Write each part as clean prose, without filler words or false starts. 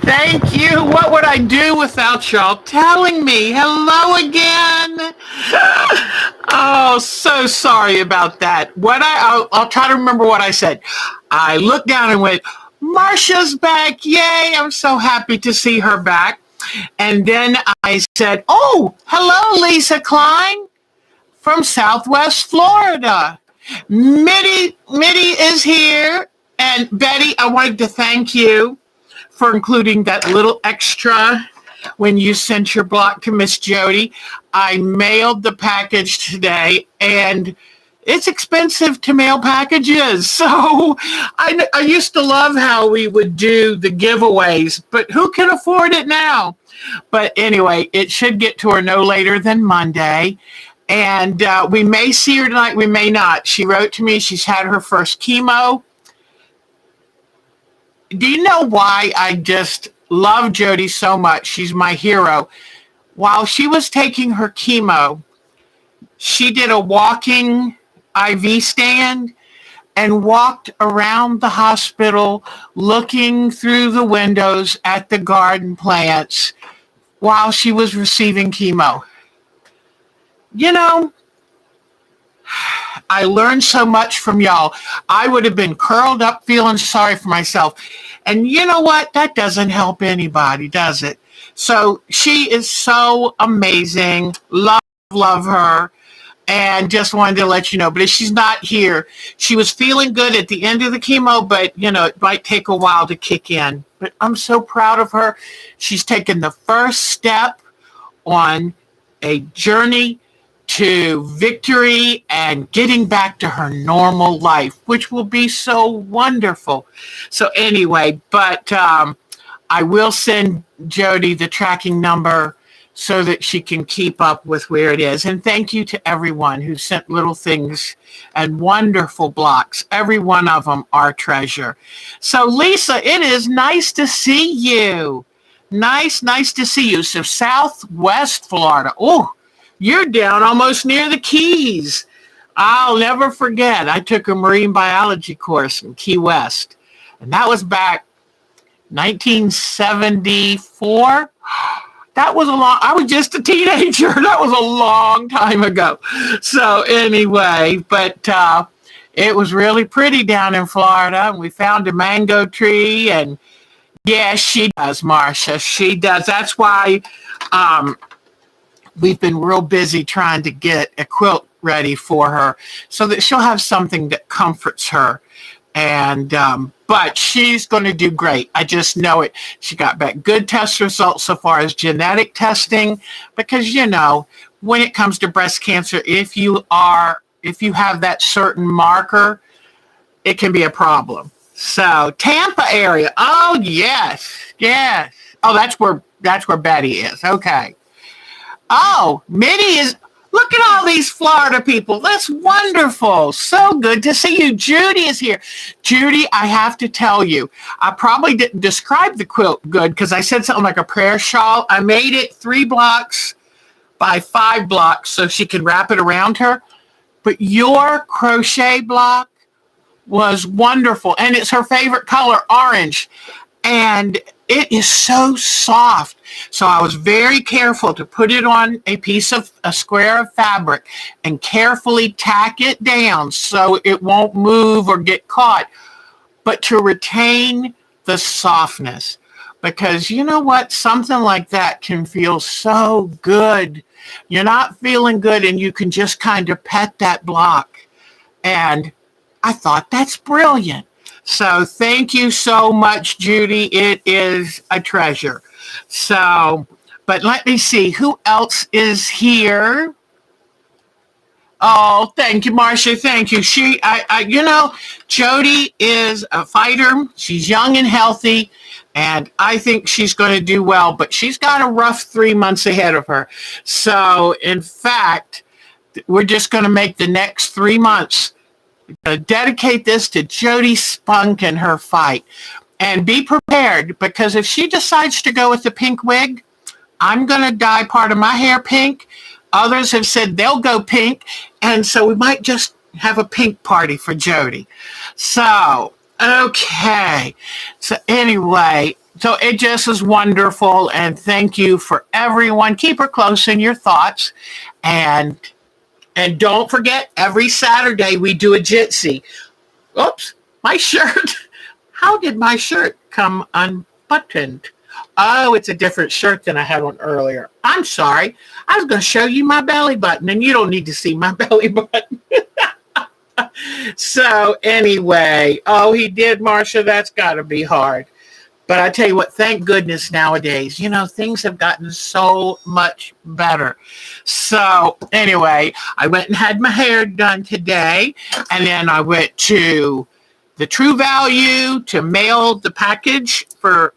Thank you. What would I do without y'all telling me? Hello again. Oh, so sorry about that. I'll try to remember what I said. I looked down and went, Marcia's back. Yay. I'm so happy to see her back. And then I said, oh, hello, Lisa Klein from Southwest Florida. Mitty is here. And Betty, I wanted to thank you for including that little extra when you sent your block to Miss Jody. I mailed the package today, and it's expensive to mail packages. So I used to love how we would do the giveaways, but who can afford it now? But anyway, it should get to her no later than Monday. And we may see her tonight, we may not. She wrote to me, she's had her first chemo. Do you know why I just love Jody so much? She's my hero. While she was taking her chemo, she did a walking IV stand and walked around the hospital looking through the windows at the garden plants while she was receiving chemo. You know, I learned so much from y'all. I would have been curled up feeling sorry for myself. And you know what? That doesn't help anybody, does it? So she is so amazing. Love her. And just wanted to let you know. But if she's not here, she was feeling good at the end of the chemo, but, you know, it might take a while to kick in. But I'm so proud of her. She's taken the first step on a journey to victory and getting back to her normal life, which will be so wonderful. So anyway, but I will send Jody the tracking number so that she can keep up with where it is. And thank you to everyone who sent little things and wonderful blocks. Every one of them are treasure. So Lisa, it is nice to see you. Nice to see you. So Southwest Florida. Oh, you're down almost near the Keys. I'll never forget. I took a marine biology course in Key West, and that was back 1974. I was just a teenager. That was a long time ago. So anyway, but it was really pretty down in Florida, and we found a mango tree, and yeah, she does, Marcia. She does. That's why we've been real busy trying to get a quilt ready for her so that she'll have something that comforts her. And but she's going to do great. I just know it. She got back good test results so far as genetic testing, because, you know, when it comes to breast cancer, if you have that certain marker, it can be a problem. So Tampa area. Oh, yes. Oh, that's where Betty is. Okay. Oh, Mitty is, look at all these Florida people. That's wonderful. So good to see you. Judy is here. Judy, I have to tell you, I probably didn't describe the quilt good because I said something like a prayer shawl. I made it 3 blocks by 5 blocks so she could wrap it around her. But your crochet block was wonderful. And it's her favorite color, orange. And it is so soft. So I was very careful to put it on a square of fabric and carefully tack it down so it won't move or get caught, but to retain the softness. Because you know what? Something like that can feel so good. You're not feeling good and you can just kind of pet that block. And I thought that's brilliant. So thank you so much, Judy. It is a treasure. So, but let me see who else is here. Oh, thank you, Marcia. Thank you. Jody is a fighter. She's young and healthy, and I think she's going to do well, but she's got a rough 3 months ahead of her. So, in fact, we're just going to make the next 3 months dedicate this to Jody's spunk and her fight. And be prepared, because if she decides to go with the pink wig, I'm going to dye part of my hair pink. Others have said they'll go pink. And so we might just have a pink party for Jody. So, okay. So anyway, So it just is wonderful. And thank you for everyone. Keep her close in your thoughts. And don't forget, every Saturday we do a Jitsi. Oops, my shirt. How did my shirt come unbuttoned? Oh, it's a different shirt than I had on earlier. I'm sorry. I was going to show you my belly button, and you don't need to see my belly button. So anyway, oh, he did, Marcia. That's got to be hard. But I tell you what, thank goodness nowadays, things have gotten so much better. So anyway, I went and had my hair done today, and then I went to the True Value to mail the package for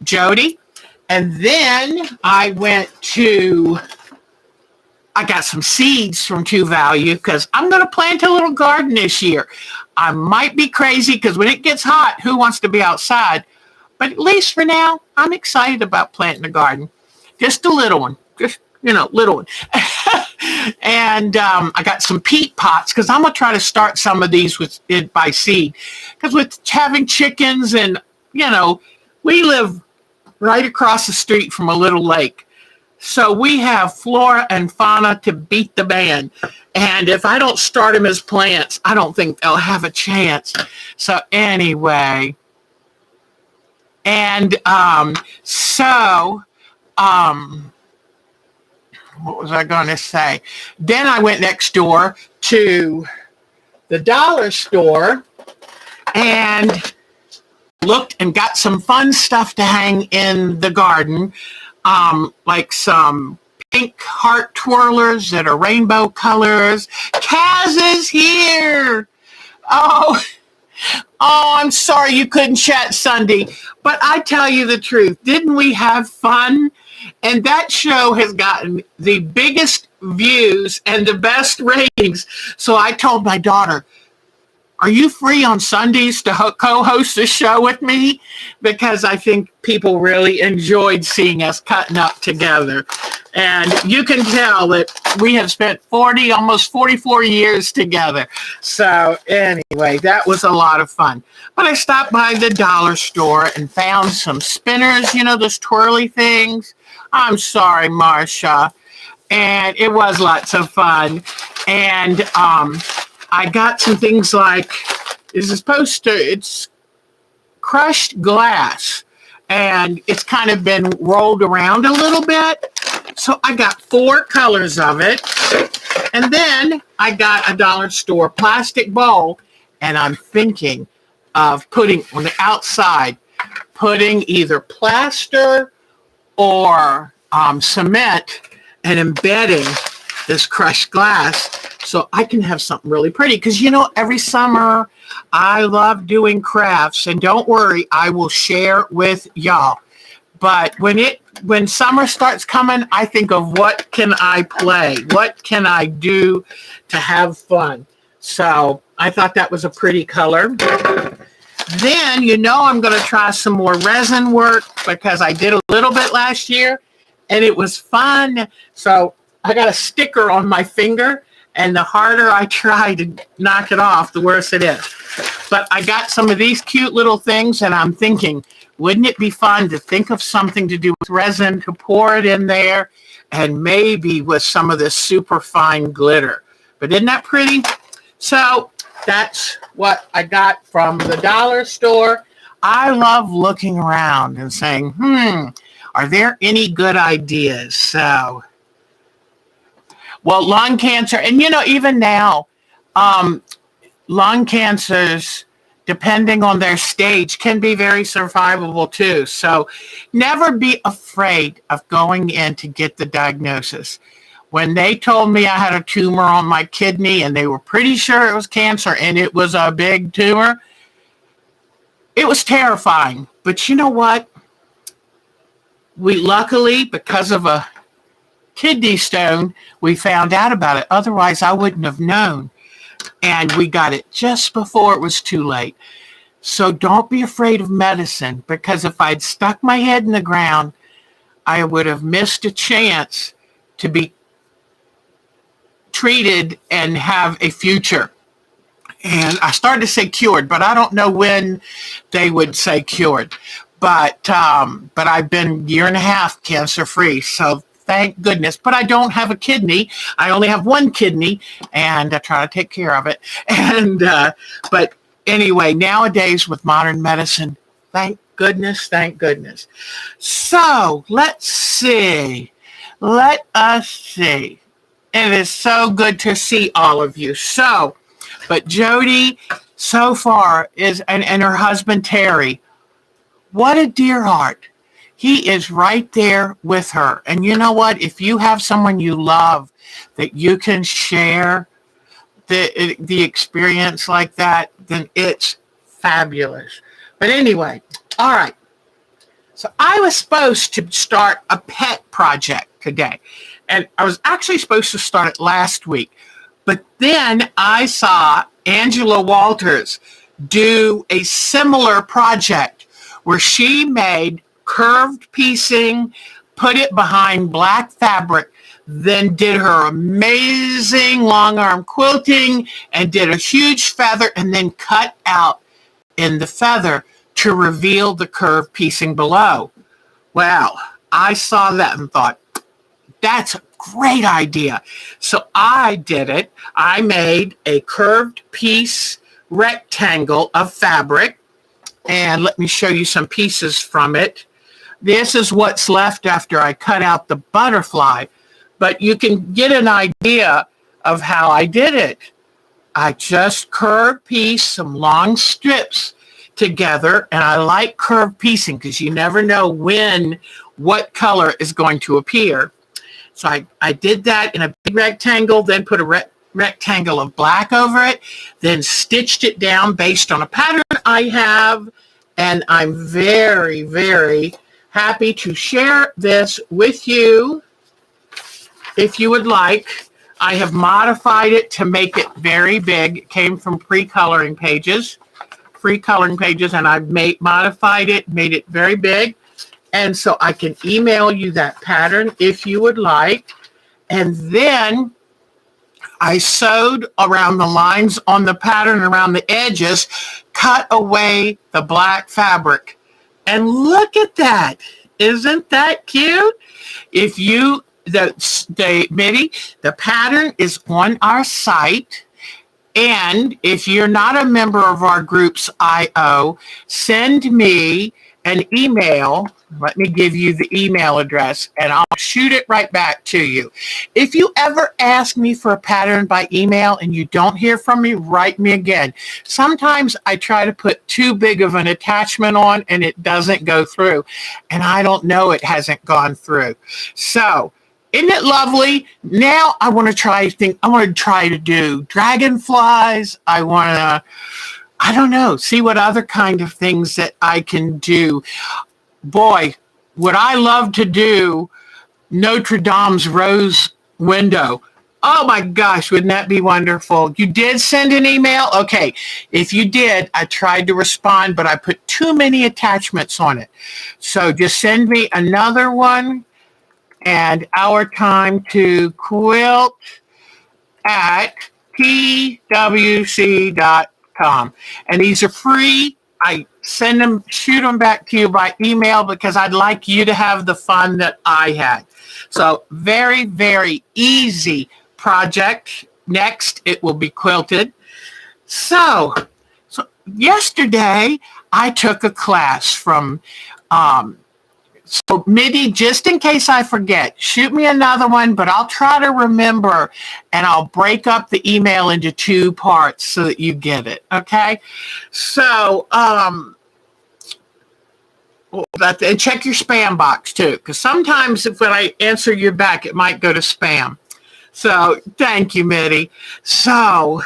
Jody. And then I got some seeds from True Value because I'm going to plant a little garden this year. I might be crazy because when it gets hot, who wants to be outside? But at least for now, I'm excited about planting a garden. Just a little one. Just, little one. And I got some peat pots because I'm going to try to start some of these by seed. Because with having chickens and, we live right across the street from a little lake. So we have flora and fauna to beat the band. And if I don't start them as plants, I don't think they'll have a chance. So anyway. And what was I going to say? Then I went next door to the dollar store and looked and got some fun stuff to hang in the garden, like some pink heart twirlers that are rainbow colors. Kaz is here. Oh, I'm sorry you couldn't chat Sunday, but I tell you the truth, didn't we have fun? And that show has gotten the biggest views and the best ratings. So I told my daughter, are you free on Sundays to co-host the show with me? Because I think people really enjoyed seeing us cutting up together. And you can tell that we have spent almost 44 years together. So anyway, that was a lot of fun. But I stopped by the dollar store and found some spinners, those twirly things. I'm sorry, Marcia. And it was lots of fun. And I got some things like, it's crushed glass. And it's kind of been rolled around a little bit. So I got 4 colors of it. And then I got a dollar store plastic bowl. And I'm thinking of putting on the outside, putting either plaster or cement and embedding this crushed glass so I can have something really pretty. Because, every summer I love doing crafts. And don't worry, I will share with y'all. But when summer starts coming, I think of what can I play? What can I do to have fun? So I thought that was a pretty color. Then, I'm going to try some more resin work because I did a little bit last year and it was fun. So I got a sticker on my finger, and the harder I try to knock it off, the worse it is. But I got some of these cute little things, and I'm thinking, wouldn't it be fun to think of something to do with resin, to pour it in there, and maybe with some of this super fine glitter. But isn't that pretty? So that's what I got from the dollar store. I love looking around and saying, are there any good ideas? So, well, lung cancer, and even now, lung cancers, depending on their stage, can be very survivable too. So never be afraid of going in to get the diagnosis. When they told me I had a tumor on my kidney and they were pretty sure it was cancer and it was a big tumor, it was terrifying. But you know what? We luckily, because of a kidney stone, we found out about it. Otherwise, I wouldn't have known. And we got it just before it was too late. So don't be afraid of medicine, because if I'd stuck my head in the ground, I would have missed a chance to be treated and have a future. And I started to say cured, but I don't know when they would say cured. but I've been 1.5 years cancer free. So thank goodness. But I don't have a kidney. I only have one kidney, and I try to take care of it. And but anyway, nowadays with modern medicine, thank goodness, thank goodness. So let's see. Let us see. It is so good to see all of you. So, but Jody so far is, and her husband Terry, what a dear heart. He is right there with her. And you know what? If you have someone you love that you can share the experience like that, then it's fabulous. But anyway, all right. So I was supposed to start a pet project today. And I was actually supposed to start it last week. But then I saw Angela Walters do a similar project where she made curved piecing, put it behind black fabric, then did her amazing long arm quilting and did a huge feather and then cut out in the feather to reveal the curved piecing below. Well, I saw that and thought, that's a great idea. So I did it. I made a curved piece rectangle of fabric. And let me show you some pieces from it. This is what's left after I cut out the butterfly. But you can get an idea of how I did it. I just curved pieced some long strips together. And I like curved piecing because you never know when what color is going to appear. So I did that in a big rectangle, then put a rectangle of black over it, then stitched it down based on a pattern I have. And I'm very, very happy to share this with you. If you would like, I have modified it to make it very big. It came from free coloring pages, and I've modified it, made it very big. And so I can email you that pattern if you would like. And then I sewed around the lines on the pattern, around the edges, cut away the black fabric. And look at that. Isn't that cute? If you, the pattern is on our site. And if you're not a member of our groups IO, send me an email. Let me give you the email address and I'll shoot it right back to you. If you ever ask me for a pattern by email and you don't hear from me, write me again. Sometimes I try to put too big of an attachment on and it doesn't go through. And I don't know it hasn't gone through. So isn't it lovely? Now I want to try to do dragonflies. I don't know, see what other kind of things that I can do. Boy, would I love to do Notre Dame's rose window. Oh my gosh, wouldn't that be wonderful? You did send an email? Okay, if you did, I tried to respond, but I put too many attachments on it. So just send me another one and our time to quilt at pwc.com. And these are free. I shoot them back to you by email because I'd like you to have the fun that I had. So very, very easy project. Next, it will be quilted. So yesterday I took a class from, so Mitty, just in case I forget, shoot me another one, but I'll try to remember and I'll break up the email into 2 parts so that you get it. Okay. So, and check your spam box too, because sometimes when I answer you back, it might go to spam. So thank you, Mitty. So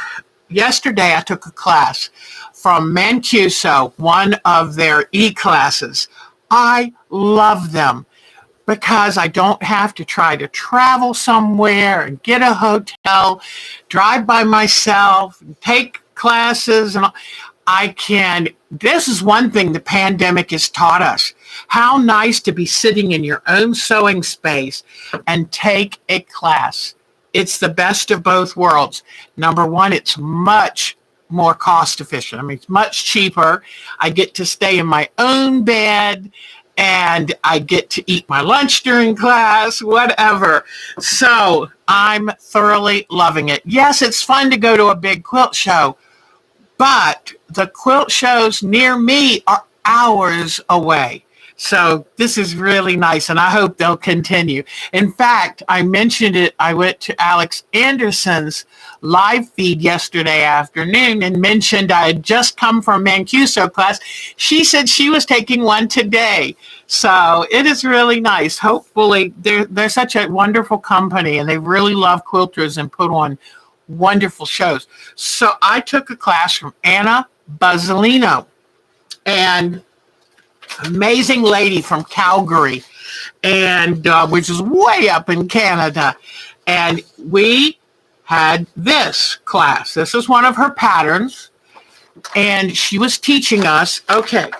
yesterday I took a class from Mancuso, one of their e-classes. I love them because I don't have to try to travel somewhere and get a hotel, drive by myself, take classes, and this is one thing the pandemic has taught us. How nice to be sitting in your own sewing space and take a class. It's the best of both worlds. Number one, it's much more cost efficient. I mean, it's much cheaper. I get to stay in my own bed and I get to eat my lunch during class, whatever. So I'm thoroughly loving it. Yes, it's fun to go to a big quilt show, but the quilt shows near me are hours away. So this is really nice, and I hope they'll continue. In fact, I mentioned it. I went to Alex Anderson's live feed yesterday afternoon and mentioned I had just come from Mancuso class. She said she was taking one today. So it is really nice. Hopefully, they're such a wonderful company, and they really love quilters and put on wonderful shows. So I took a class from Anna Buzzolino, and amazing lady from Calgary, and which is way up in Canada. And we had this class. This is one of her patterns, and she was teaching us, okay,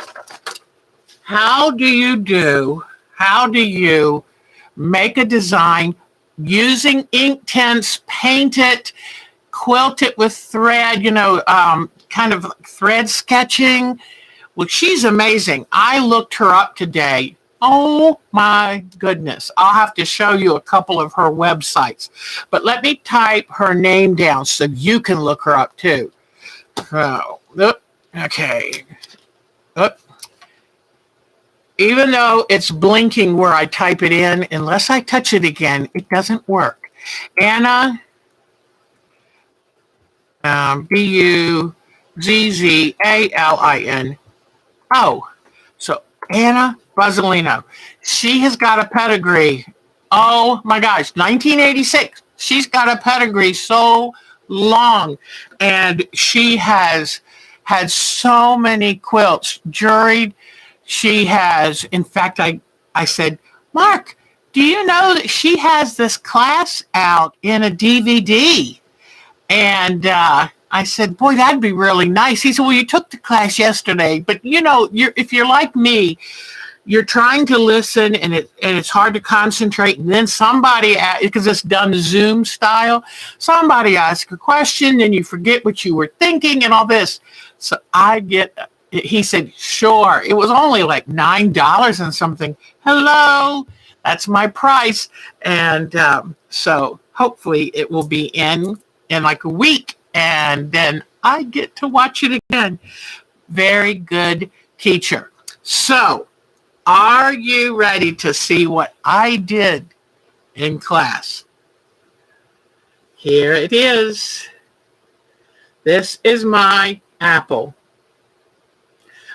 how do you make a design using ink tints, paint it, quilt it with thread, kind of thread sketching. Well, she's amazing. I looked her up today. Oh my goodness. I'll have to show you a couple of her websites. But let me type her name down so you can look her up too. Oh, okay. Even though it's blinking where I type it in, unless I touch it again, it doesn't work. Anna, Buzzalin. Oh, so Anna Buzzolino. She has got a pedigree. Oh my gosh, 1986. She's got a pedigree so long. And she has had so many quilts juried. She has, in fact, I said, Mark, do you know that she has this class out in a DVD? And I said, boy, that'd be really nice. He said, well, you took the class yesterday, but if you're like me, you're trying to listen and it's hard to concentrate. And then somebody, because it's done Zoom style, somebody asks a question and you forget what you were thinking and all this. So he said, sure. It was only like $9 and something. Hello, that's my price. And so hopefully it will be in like a week. And then I get to watch it again. Very good teacher. So, are you ready to see what I did in class? Here it is. This is my apple.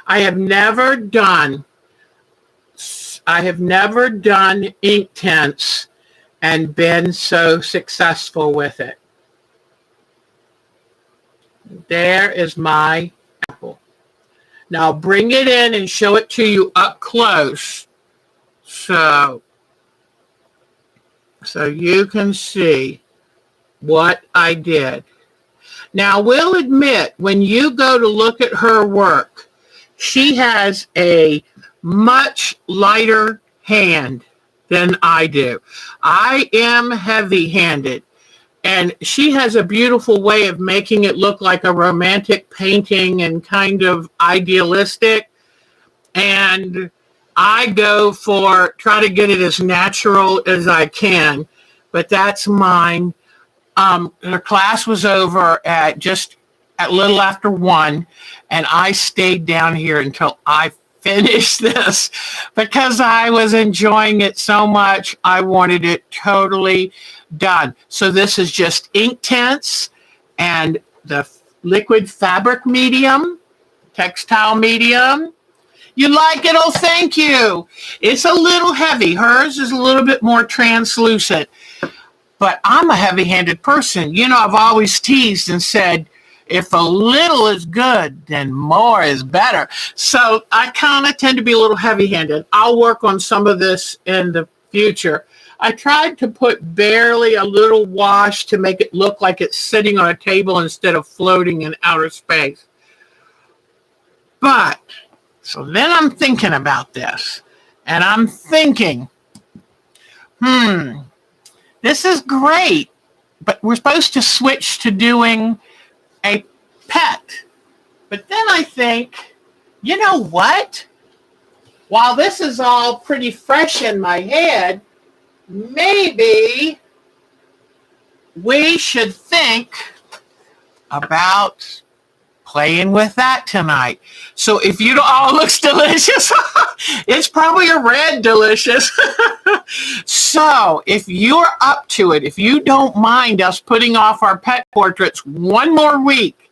I have never done ink tints and been so successful with it. There is my apple. Now bring it in and show it to you up close so you can see what I did. Now we'll admit, when you go to look at her work, she has a much lighter hand than I do. I am heavy-handed. And she has a beautiful way of making it look like a romantic painting and kind of idealistic. And I try to get it as natural as I can. But that's mine. Her class was over at a little after 1. And I stayed down here until I finished this because I was enjoying it so much. I wanted it totally done. So this is just ink tints and the liquid fabric medium, textile medium. You like it? Oh, thank you. It's a little heavy. Hers is a little bit more translucent, but I'm a heavy-handed person. I've always teased and said, if a little is good, then more is better. So I kind of tend to be a little heavy-handed. I'll work on some of this in the future. I tried to put barely a little wash to make it look like it's sitting on a table instead of floating in outer space. But, so then I'm thinking about this. And I'm thinking, this is great. But we're supposed to switch to doing a pet. But then I think, you know what? While this is all pretty fresh in my head, maybe we should think about playing with that tonight. So if you all looks delicious, it's probably a red delicious. So if you're up to it, if you don't mind us putting off our pet portraits one more week,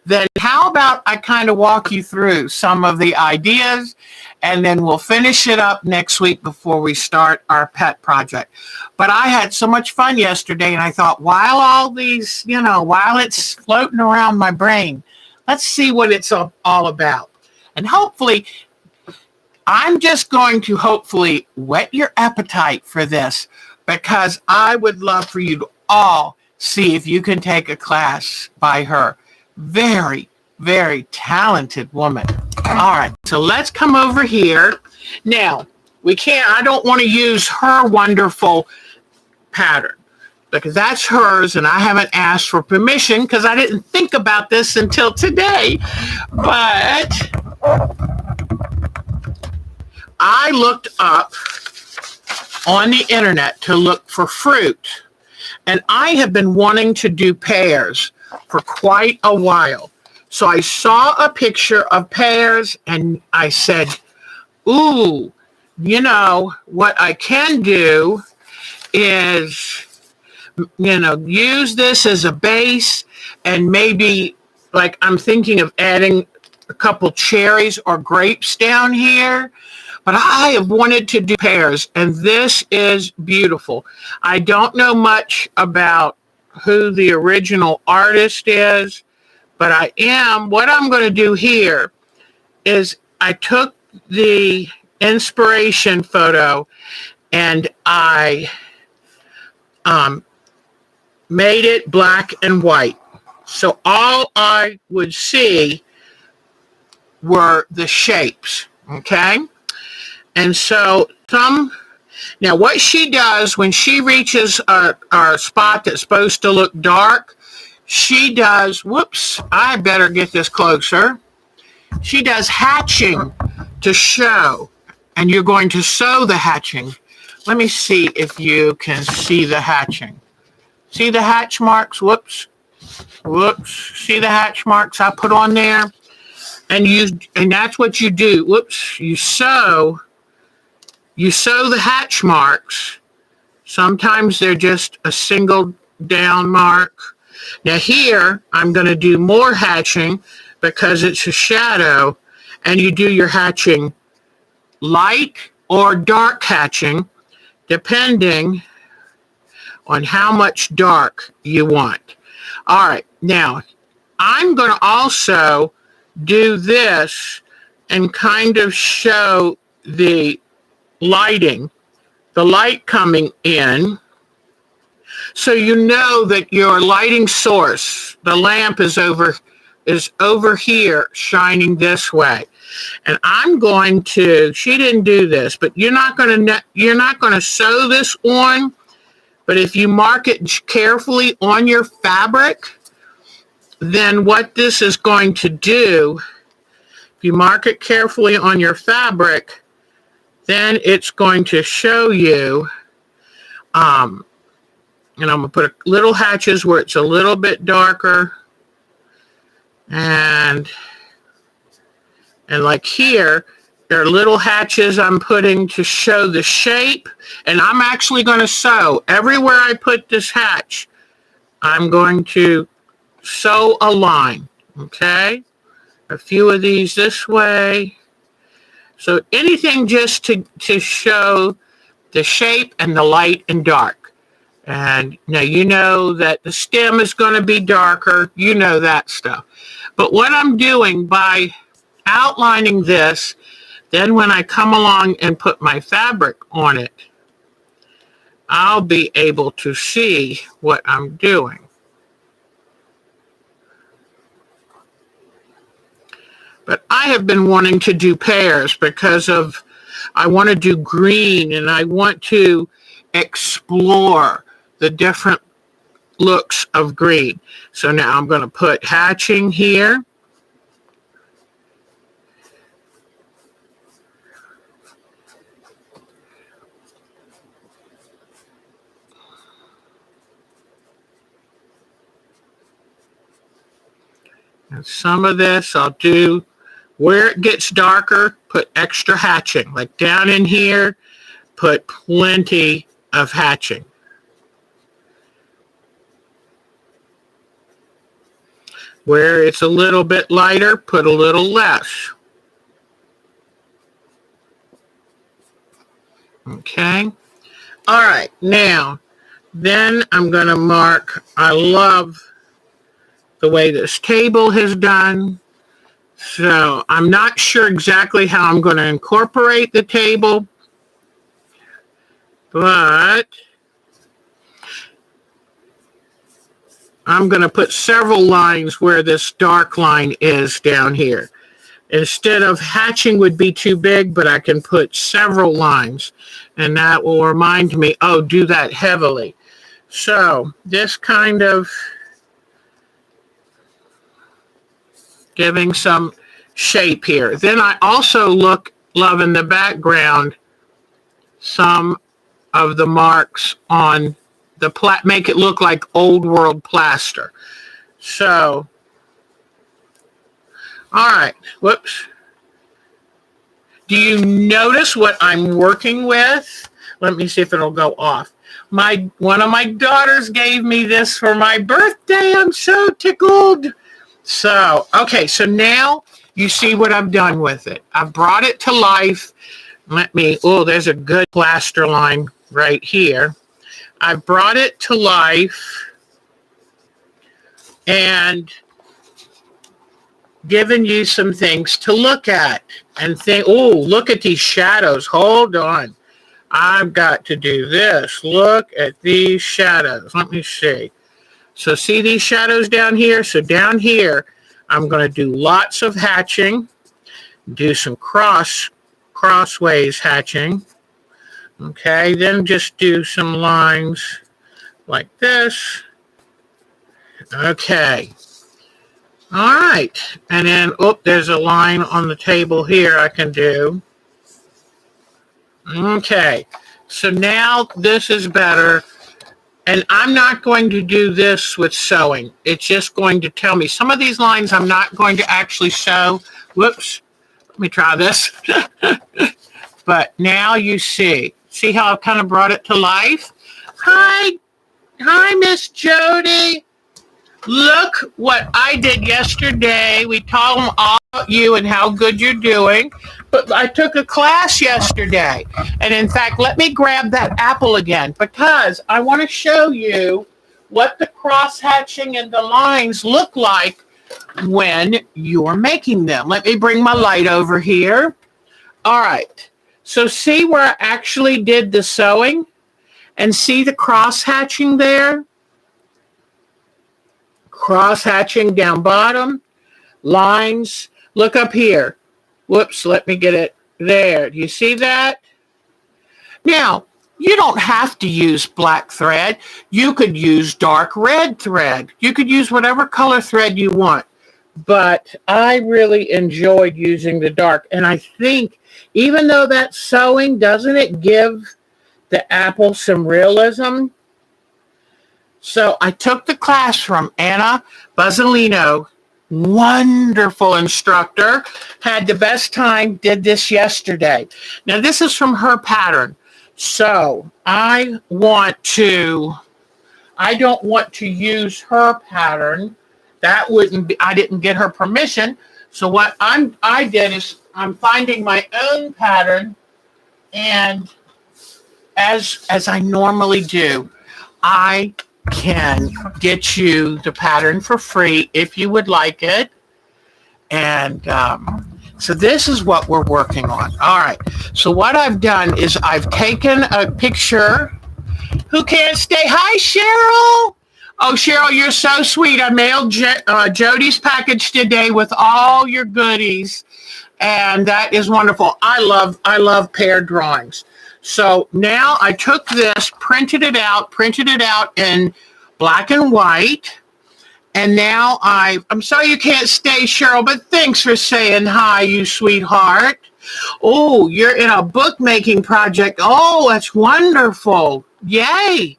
then how about I kind of walk you through some of the ideas, and then we'll finish it up next week before we start our pet project. But I had so much fun yesterday, and I thought, while all these, while it's floating around my brain, let's see what it's all about. And hopefully, I'm just going to hopefully whet your appetite for this, because I would love for you to all see if you can take a class by her. Very, very talented woman. All right, so let's come over here. Now, I don't want to use her wonderful pattern because that's hers, and I haven't asked for permission because I didn't think about this until today. But I looked up on the internet to look for fruit, and I have been wanting to do pears for quite a while. So I saw a picture of pears and I said, ooh, what I can do is, use this as a base, and maybe like I'm thinking of adding a couple cherries or grapes down here. But I have wanted to do pears, and this is beautiful. I don't know much about who the original artist is, but what I'm going to do here is I took the inspiration photo and I made it black and white. So all I would see were the shapes, okay? And so now what she does when she reaches a spot that's supposed to look dark, she does, I better get this closer. She does hatching to show, and you're going to sew the hatching. Let me see if you can see the hatching. See the hatch marks? Whoops. See the hatch marks I put on there? And that's what you do. You sew the hatch marks. Sometimes they're just a single down mark. Now here, I'm going to do more hatching because it's a shadow, and you do your hatching light or dark hatching, depending on how much dark you want. All right, now I'm going to also do this and kind of show the lighting, the light coming in, so you know that your lighting source, the lamp is over here shining this way. And I'm going to, she didn't do this, but you're not going to sew this on, but if you mark it carefully on your fabric, then what this is going to do, if you mark it carefully on your fabric, then it's going to show you, and I'm going to put little hatches where it's a little bit darker. And like here, there are little hatches I'm putting to show the shape. And I'm actually going to sew. Everywhere I put this hatch, I'm going to sew a line. Okay? A few of these this way. So anything just to show the shape and the light and dark. And now you know that the stem is going to be darker. You know that stuff. But what I'm doing by outlining this, then when I come along and put my fabric on it, I'll be able to see what I'm doing. But I have been wanting to do pears because I want to do green, and I want to explore the different looks of green. So now I'm going to put hatching here. And some of this I'll do where it gets darker, put extra hatching. Like down in here, put plenty of hatching. Where it's a little bit lighter, put a little less. Okay. All right. Now, then I'm going to mark, I love the way this table has done. So I'm not sure exactly how I'm going to incorporate the table, but I'm going to put several lines where this dark line is down here. Instead of hatching would be too big, but I can put several lines, and that will remind me, oh, do that heavily. So this kind of giving some shape here. Then I also love in the background some of the marks on the make it look like old world plaster. So, all right, whoops. Do you notice what I'm working with? Let me see if it'll go off. One of my daughters gave me this for my birthday. I'm so tickled. So, okay, so now you see what I've done with it. I've brought it to life. There's a good plaster line right here. I've brought it to life and given you some things to look at and think, oh, look at these shadows. Hold on. I've got to do this. Look at these shadows. Let me see. So see these shadows down here? So down here, I'm going to do lots of hatching, do some crossways hatching. Okay, then just do some lines like this. Okay. All right. And then, there's a line on the table here I can do. Okay. So now this is better. And I'm not going to do this with sewing. It's just going to tell me. Some of these lines I'm not going to actually sew. Whoops. Let me try this. But now you see. See how I've kind of brought it to life? Hi, Miss Jody. Look what I did yesterday. We told them all about you and how good you're doing. But I took a class yesterday. And in fact, let me grab that apple again because I want to show you what the cross-hatching and the lines look like when you're making them. Let me bring my light over here. All right. So see where I actually did the sewing and see the cross-hatching there? Cross-hatching down bottom, lines. Look up here. Whoops, let me get it there. Do you see that? Now, you don't have to use black thread. You could use dark red thread. You could use whatever color thread you want. But I really enjoyed using the dark. And I think even though that's sewing, doesn't it give the apple some realism? So I took the class from Anna Buzzolino, wonderful instructor, had the best time, did this yesterday. Now this is from her pattern. So I don't want to use her pattern. That wouldn't be, I didn't get her permission. So what I did is I'm finding my own pattern, and as I normally do, I can get you the pattern for free if you would like it. And so this is what we're working on. All right. So what I've done is I've taken a picture. Who can't stay? Hi, Cheryl. Oh, Cheryl, you're so sweet. I mailed Jody's package today with all your goodies, and that is wonderful. I love paired drawings. So now I took this, printed it out in black and white. And now I'm sorry you can't stay, Cheryl, but thanks for saying hi, you sweetheart. Oh, you're in a bookmaking project. Oh, that's wonderful. Yay.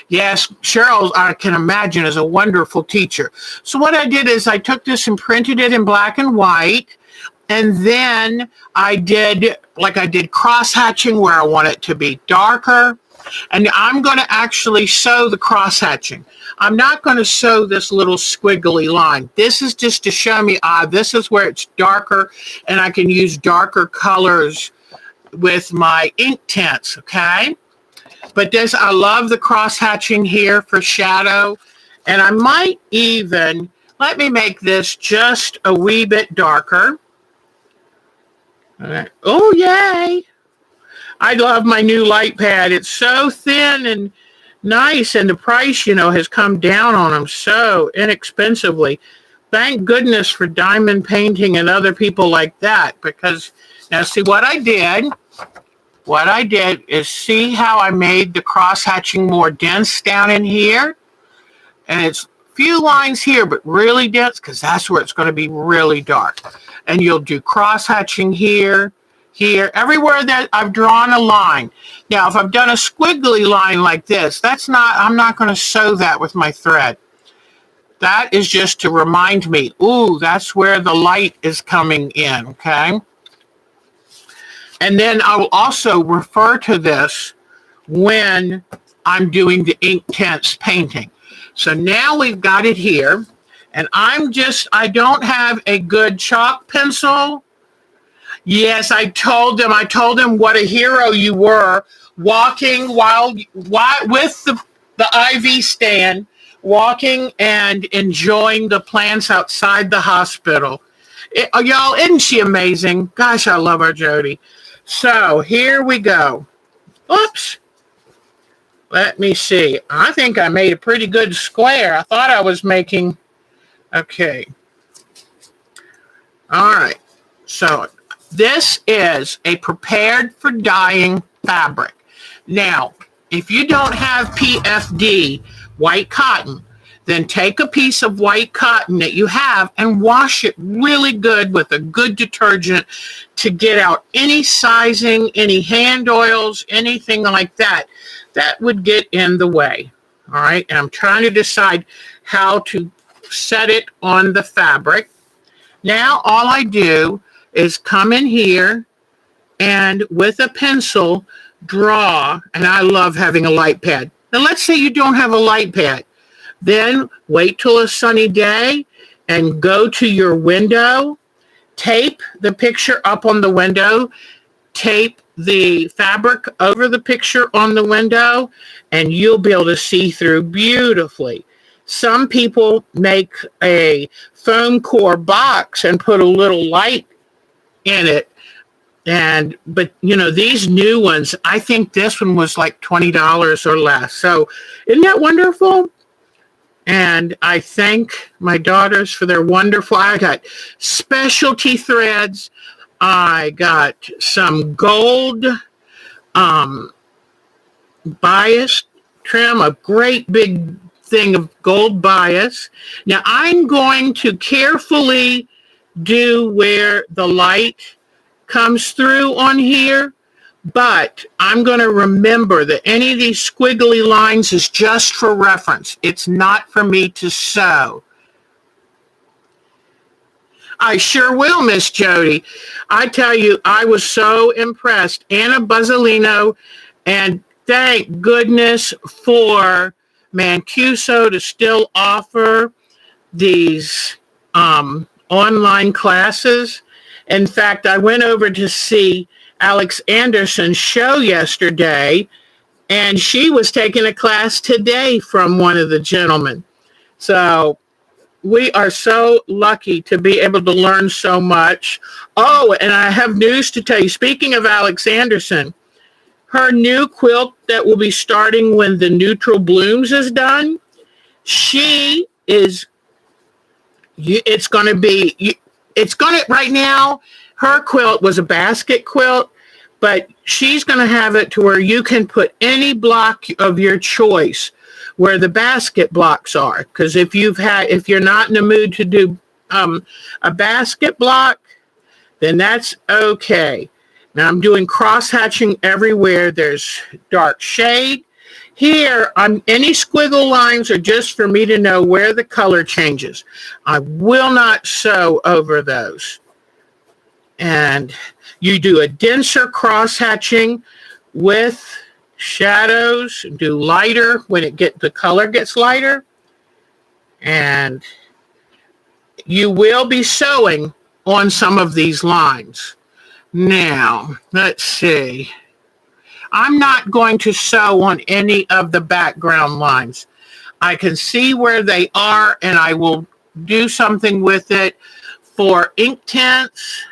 Yes, Cheryl, I can imagine, is a wonderful teacher. So what I did is I took this and printed it in black and white. And then I did cross-hatching where I want it to be darker. And I'm going to actually sew the cross-hatching. I'm not going to sew this little squiggly line. This is just to show me, this is where it's darker, and I can use darker colors with my ink tints, okay? But I love the cross-hatching here for shadow. And I might even, let me make this just a wee bit darker. All right. Oh, yay. I love my new light pad. It's so thin and nice, and the price, has come down on them so inexpensively. Thank goodness for diamond painting and other people like that, because now see what I did is see how I made the cross-hatching more dense down in here, and it's few lines here, but really dense, because that's where it's going to be really dark. And you'll do cross-hatching here, everywhere that I've drawn a line. Now, if I've done a squiggly line like this, I'm not going to sew that with my thread. That is just to remind me, that's where the light is coming in, okay? And then I will also refer to this when I'm doing the ink tints painting. So now we've got it here, and I don't have a good chalk pencil. Yes, I told them what a hero you were, walking with the IV stand, walking and enjoying the plants outside the hospital. Y'all, isn't she amazing? Gosh, I love our Jody. So here we go. Oops. Let me see. I think I made a pretty good square. I thought I was making, okay. All right. So this is a prepared for dyeing fabric. Now, if you don't have PFD, white cotton, then take a piece of white cotton that you have and wash it really good with a good detergent to get out any sizing, any hand oils, anything like that would get in the way. All right, and I'm trying to decide how to set it on the fabric. Now all I do is come in here and with a pencil draw, and I love having a light pad. Now let's say you don't have a light pad. Then wait till a sunny day and go to your window, tape the picture up on the window, tape the fabric over the picture on the window, and you'll be able to see through beautifully. Some people make a foam core box and put a little light in it. But these new ones, I think this one was like $20 or less. So isn't that wonderful? And I thank my daughters for their wonderful, I got specialty threads. I got some gold bias trim, a great big thing of gold bias. Now I'm going to carefully do where the light comes through on here, but I'm going to remember that any of these squiggly lines is just for reference. It's not for me to sew. I sure will, Miss Jody. I tell you, I was so impressed. Anna Buzzolino, and thank goodness for Mancuso to still offer these online classes. In fact, I went over to see Alex Anderson's show yesterday, and she was taking a class today from one of the gentlemen. So we are so lucky to be able to learn so much. Oh, and I have news to tell you. Speaking of Alex Anderson, her new quilt that will be starting when the Neutral Blooms is done, right now, her quilt was a basket quilt, but she's going to have it to where you can put any block of your choice where the basket blocks are. Because if you're not in the mood to do a basket block, then that's okay. Now I'm doing cross hatching everywhere. There's dark shade. Here, any squiggle lines are just for me to know where the color changes. I will not sew over those. And you do a denser cross hatching with shadows, do lighter when the color gets lighter. And you will be sewing on some of these lines. Now, let's see. I'm not going to sew on any of the background lines. I can see where they are, and I will do something with it for ink tints.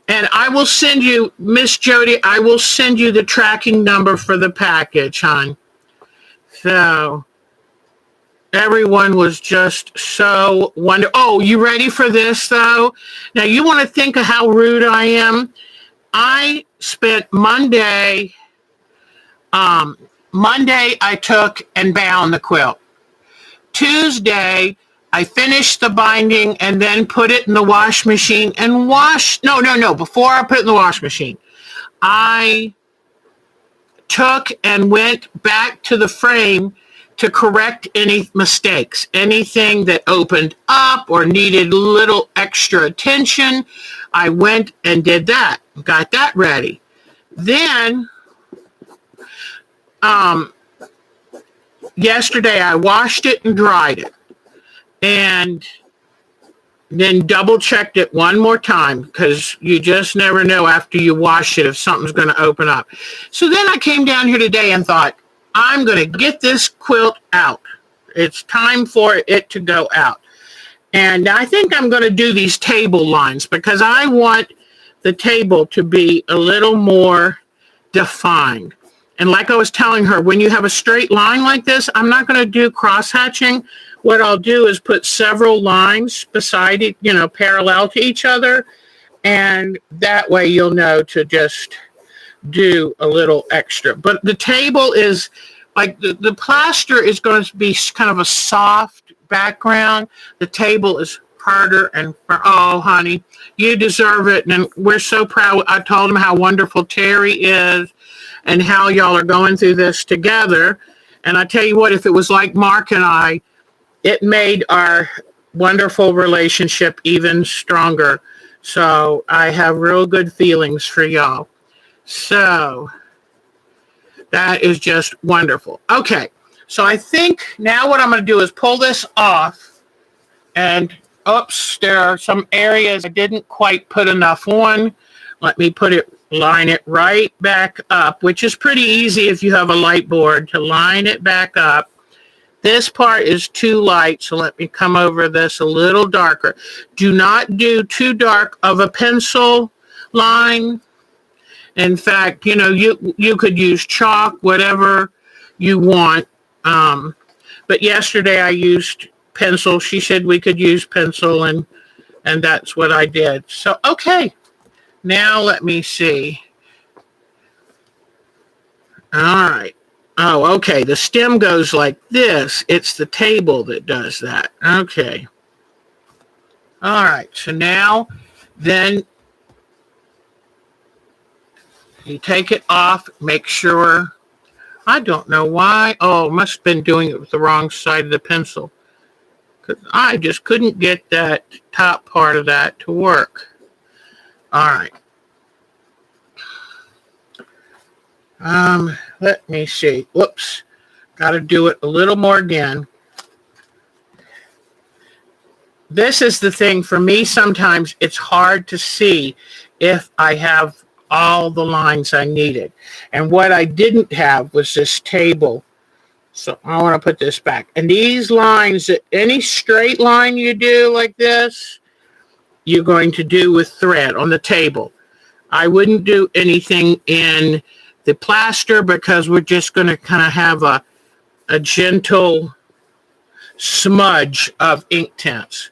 And I will send you, Miss Jody, I will send you the tracking number for the package, hon. So, everyone was just so wonderful. Oh, you ready for this, though? Now, you want to think of how rude I am? I spent Monday I took and bound the quilt. Tuesday, I finished the binding and then put it in the wash machine and before I put it in the wash machine, I took and went back to the frame to correct any mistakes, anything that opened up or needed a little extra attention. I went and did that, got that ready. Then, yesterday I washed it and dried it, and then double checked it one more time, because you just never know after you wash it if something's going to open up. So then I came down here today and thought, I'm going to get this quilt out. It's time for it to go out. And I think I'm going to do these table lines because I want the table to be a little more defined. And like I was telling her, when you have a straight line like this, I'm not going to do cross hatching. What I'll do is put several lines beside it, parallel to each other. And that way you'll know to just do a little extra. But the table is like the plaster is going to be kind of a soft background. The table is harder, and oh honey, you deserve it. And we're so proud. I told him how wonderful Terry is and how y'all are going through this together. And I tell you what, if it was like Mark and I, it made our wonderful relationship even stronger. So I have real good feelings for y'all. So that is just wonderful. Okay, so I think now what I'm going to do is pull this off, and oops, there are some areas I didn't quite put enough on. Let me line it right back up, which is pretty easy if you have a light board to line it back up. This part is too light, so let me come over this a little darker. Do not do too dark of a pencil line. In fact, you could use chalk, whatever you want. But yesterday I used pencil. She said we could use pencil, and that's what I did. So, okay. Now let me see. All right. Oh, okay. The stem goes like this. It's the table that does that. Okay. All right. So now, then you take it off. Make sure. I don't know why. Oh, must have been doing it with the wrong side of the pencil, because I just couldn't get that top part of that to work. All right. Let me see. Whoops. Got to do it a little more again. This is the thing for me. Sometimes it's hard to see if I have all the lines I needed. And what I didn't have was this table. So I want to put this back. And these lines, any straight line you do like this, you're going to do with thread on the table. I wouldn't do anything in the plaster because we're just going to kind of have a gentle smudge of ink tints.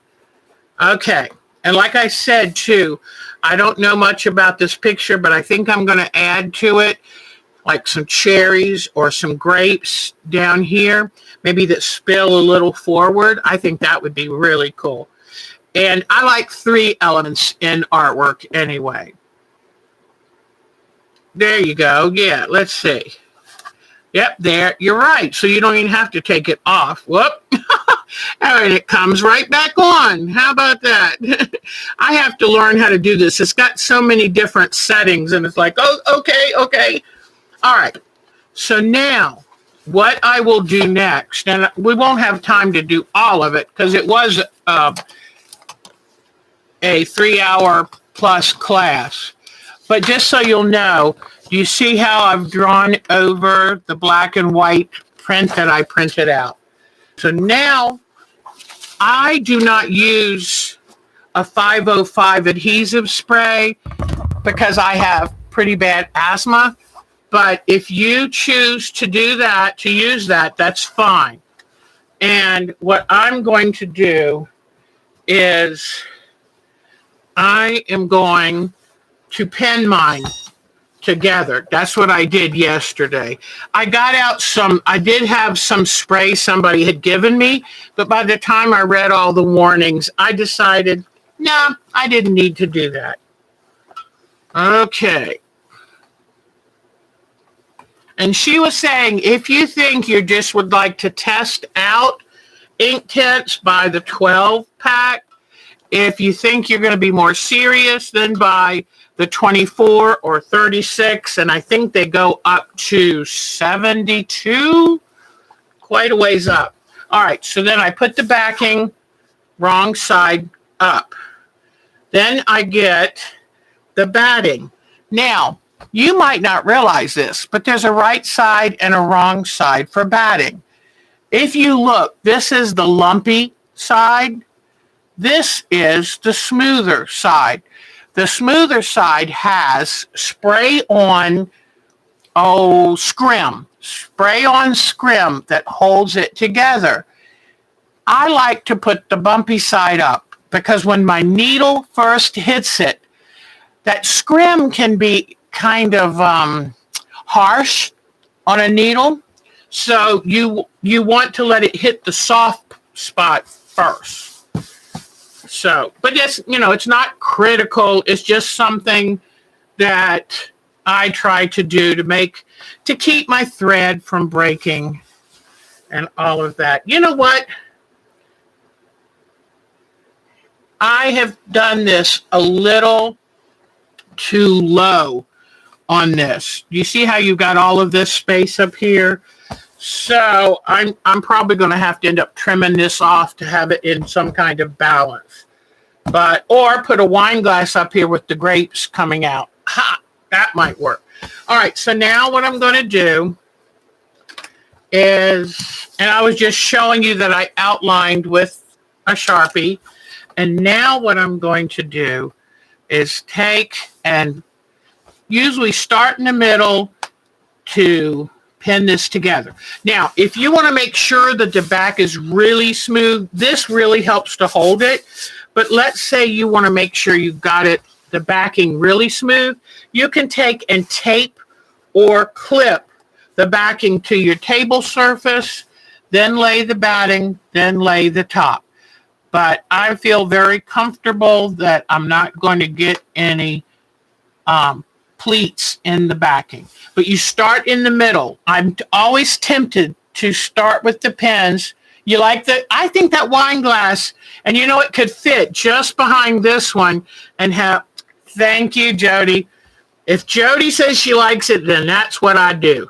Okay. And like I said, too, I don't know much about this picture, but I think I'm going to add to it like some cherries or some grapes down here, maybe that spill a little forward. I think that would be really cool. And I like 3 elements in artwork anyway. There you go. Yeah, let's see. Yep, there. You're right. So you don't even have to take it off. Whoop. And it comes right back on. How about that? I have to learn how to do this. It's got so many different settings, and it's like, oh, okay. All right. So now what I will do next, and we won't have time to do all of it because it was a 3-hour plus class. But just so you'll know, you see how I've drawn over the black and white print that I printed out. So now I do not use a 505 adhesive spray because I have pretty bad asthma. But if you choose to do that, to use that, that's fine. And what I'm going to do is I am going to pen mine together. That's what I did yesterday. I got out I did have some spray somebody had given me, but by the time I read all the warnings, I decided, no, I didn't need to do that. Okay. And she was saying, if you think you just would like to test out Inktense, buy the 12 pack. If you think you're going to be more serious, then buy the 24 or 36, and I think they go up to 72, quite a ways up. All right, so then I put the backing wrong side up. Then I get the batting. Now, you might not realize this, but there's a right side and a wrong side for batting. If you look, this is the lumpy side. This is the smoother side. The smoother side has spray-on scrim. Spray-on scrim that holds it together. I like to put the bumpy side up because when my needle first hits it, that scrim can be kind of harsh on a needle. So you want to let it hit the soft spot first. So, but it's not critical. It's just something that I try to do to keep my thread from breaking and all of that. You know what? I have done this a little too low on this. You see how you got all of this space up here? So I'm probably going to have to end up trimming this off to have it in some kind of balance. Or put a wine glass up here with the grapes coming out. Ha! That might work. All right, so now what I'm going to do is, and I was just showing you that I outlined with a Sharpie, and now what I'm going to do is take and usually start in the middle to pin this together. Now, if you want to make sure that the back is really smooth, this really helps to hold it. But let's say you want to make sure you got the backing really smooth. You can take and tape or clip the backing to your table surface, then lay the batting, then lay the top. But I feel very comfortable that I'm not going to get any pleats in the backing. But you start in the middle. I'm always tempted to start with the pins. You like I think that wine glass, and it could fit just behind this one and thank you, Jody. If Jody says she likes it, then that's what I do.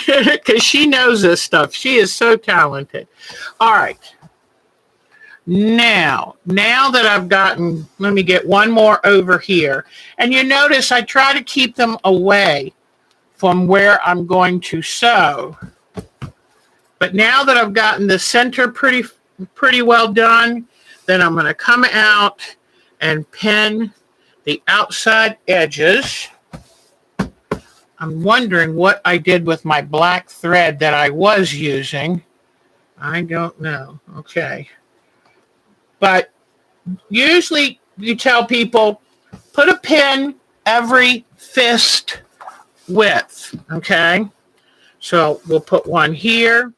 Because she knows this stuff. She is so talented. All right. Now that I've gotten, let me get one more over here. And you notice I try to keep them away from where I'm going to sew. But now that I've gotten the center pretty well done, then I'm going to come out and pin the outside edges. I'm wondering what I did with my black thread that I was using. I don't know. Okay. But usually you tell people, put a pin every fist width, okay? So we'll put one here.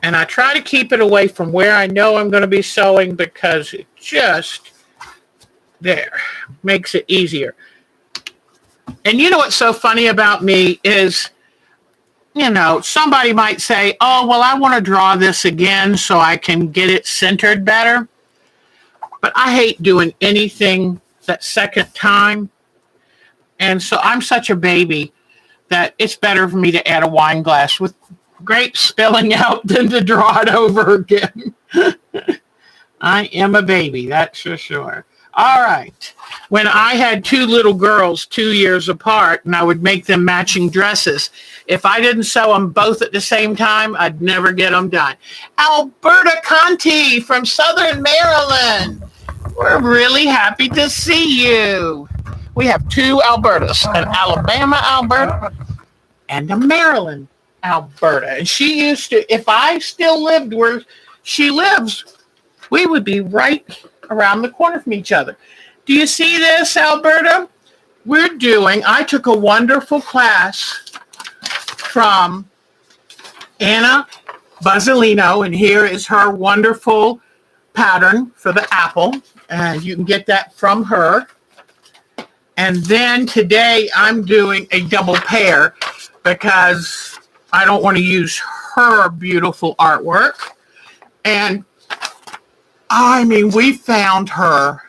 And I try to keep it away from where I know I'm going to be sewing because it just, there, makes it easier. And you know what's so funny about me is, you know, somebody might say, oh, well, I want to draw this again so I can get it centered better. But I hate doing anything that second time. And so I'm such a baby that it's better for me to add a wine glass with grapes spilling out than to draw it over again. I am a baby, that's for sure. All right. When I had two little girls 2 years apart and I would make them matching dresses, if I didn't sew them both at the same time, I'd never get them done. Alberta Conti from Southern Maryland. We're really happy to see you. We have two Albertas, an Alabama Alberta and a Maryland Alberta. And she used to, if I still lived where she lives, we would be right around the corner from each other. Do you see this, Alberta? I took a wonderful class from Anna Buzzolino, and here is her wonderful pattern for the apple, and you can get that from her. And then today I'm doing a double pair because I don't want to use her beautiful artwork. And I mean, we found her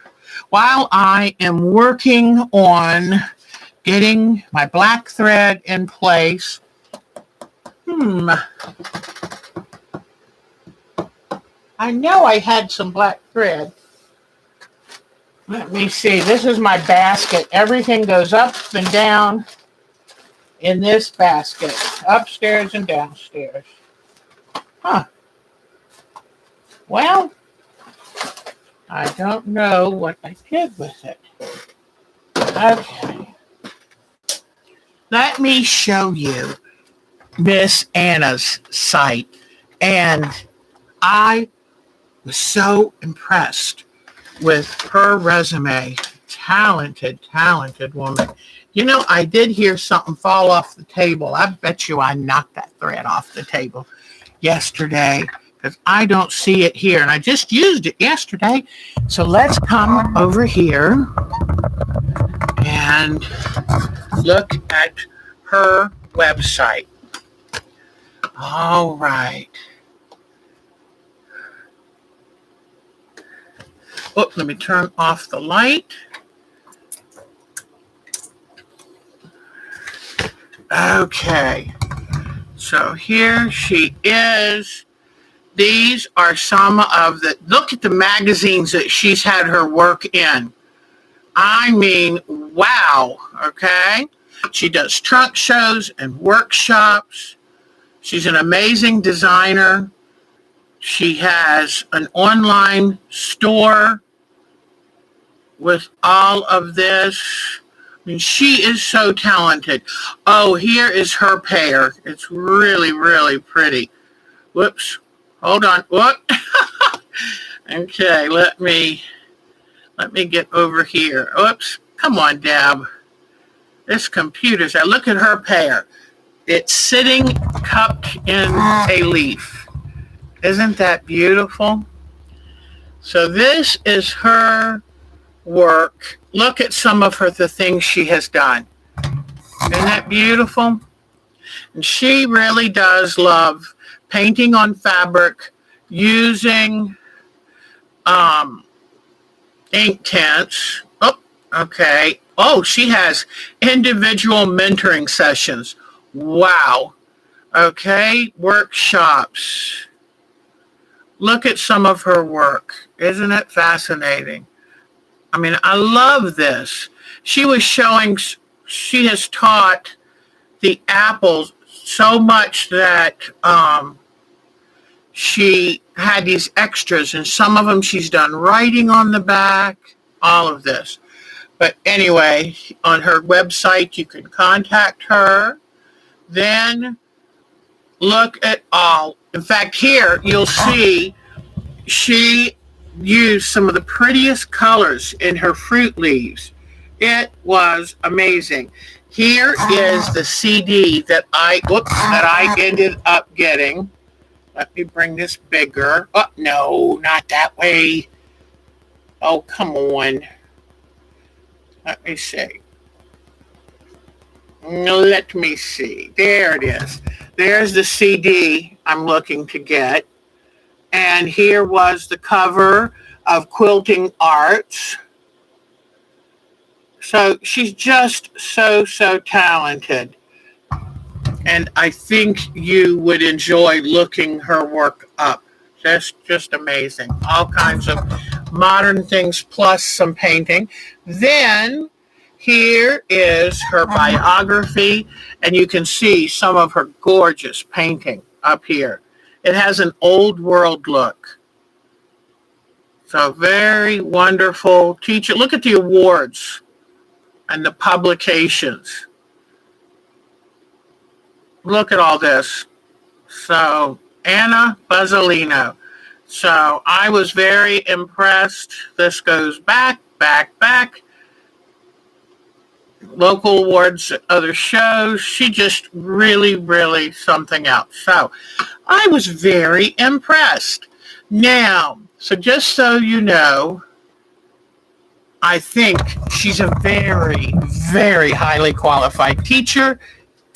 while I am working on getting my black thread in place. I know I had some black thread. Let me see. This is my basket. Everything goes up and down in this basket, upstairs and downstairs. Huh. Well, I don't know what I did with it. Okay. Let me show you Miss Anna's site. And I was so impressed with her resume. Talented, talented woman. You know, I did hear something fall off the table. I bet you I knocked that thread off the table yesterday because I don't see it here. And I just used it yesterday. So let's come over here and look at her website. All right. Oh, let me turn off the light. Okay. So here she is. These are some of the, look at the magazines that she's had her work in. I mean, wow. Okay. She does trunk shows and workshops. She's an amazing designer. She has an online store with all of this. I mean, she is so talented. Oh, here is her pair. It's really, really pretty. Whoops. Hold on. What? Okay, let me get over here. Oops. Come on, Deb. This computer's. I look at her pair. It's sitting cupped in a leaf. Isn't that beautiful? So this is her work. Look at some of the things she has done. Isn't that beautiful? And she really does love painting on fabric using ink tints. Oh, okay. Oh, she has individual mentoring sessions. Wow. Okay, workshops. Look at some of her work. Isn't it fascinating? I mean, I love this. She was showing, she has taught the apples so much that she had these extras, and some of them she's done writing on the back, all of this. But anyway, on her website, you can contact her. Then look at all. In fact, here you'll see she used some of the prettiest colors in her fruit leaves. It was amazing. Here is the CD that I ended up getting. Let me bring this bigger. Oh, no, not that way. Oh, come on. Let me see. Let me see. There it is. There's the CD I'm looking to get. And here was the cover of Quilting Arts. So she's just so talented. And I think you would enjoy looking her work up. Just amazing. All kinds of modern things plus some painting. Then here is her biography, and you can see some of her gorgeous painting up here. It has an old world look. So very wonderful teacher. Look at the awards and the publications. Look at all this. So Anna Buzzolino. So I was very impressed. This goes back. Local awards, other shows. She just really something else. So I was very impressed. Now, so just so you know, I think she's a very highly qualified teacher,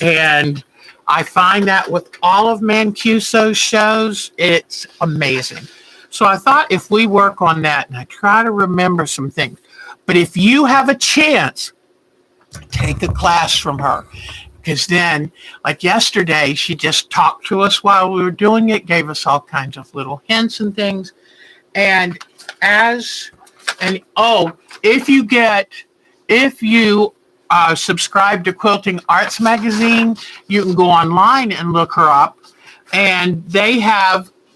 and I find that with all of Mancuso's shows, it's amazing. So I thought if we work on that, and I try to remember some things, but if you have a chance, take a class from her. Because then, like yesterday, she just talked to us while we were doing it, gave us all kinds of little hints and things. And if you subscribe to Quilting Arts Magazine, you can go online and look her up. And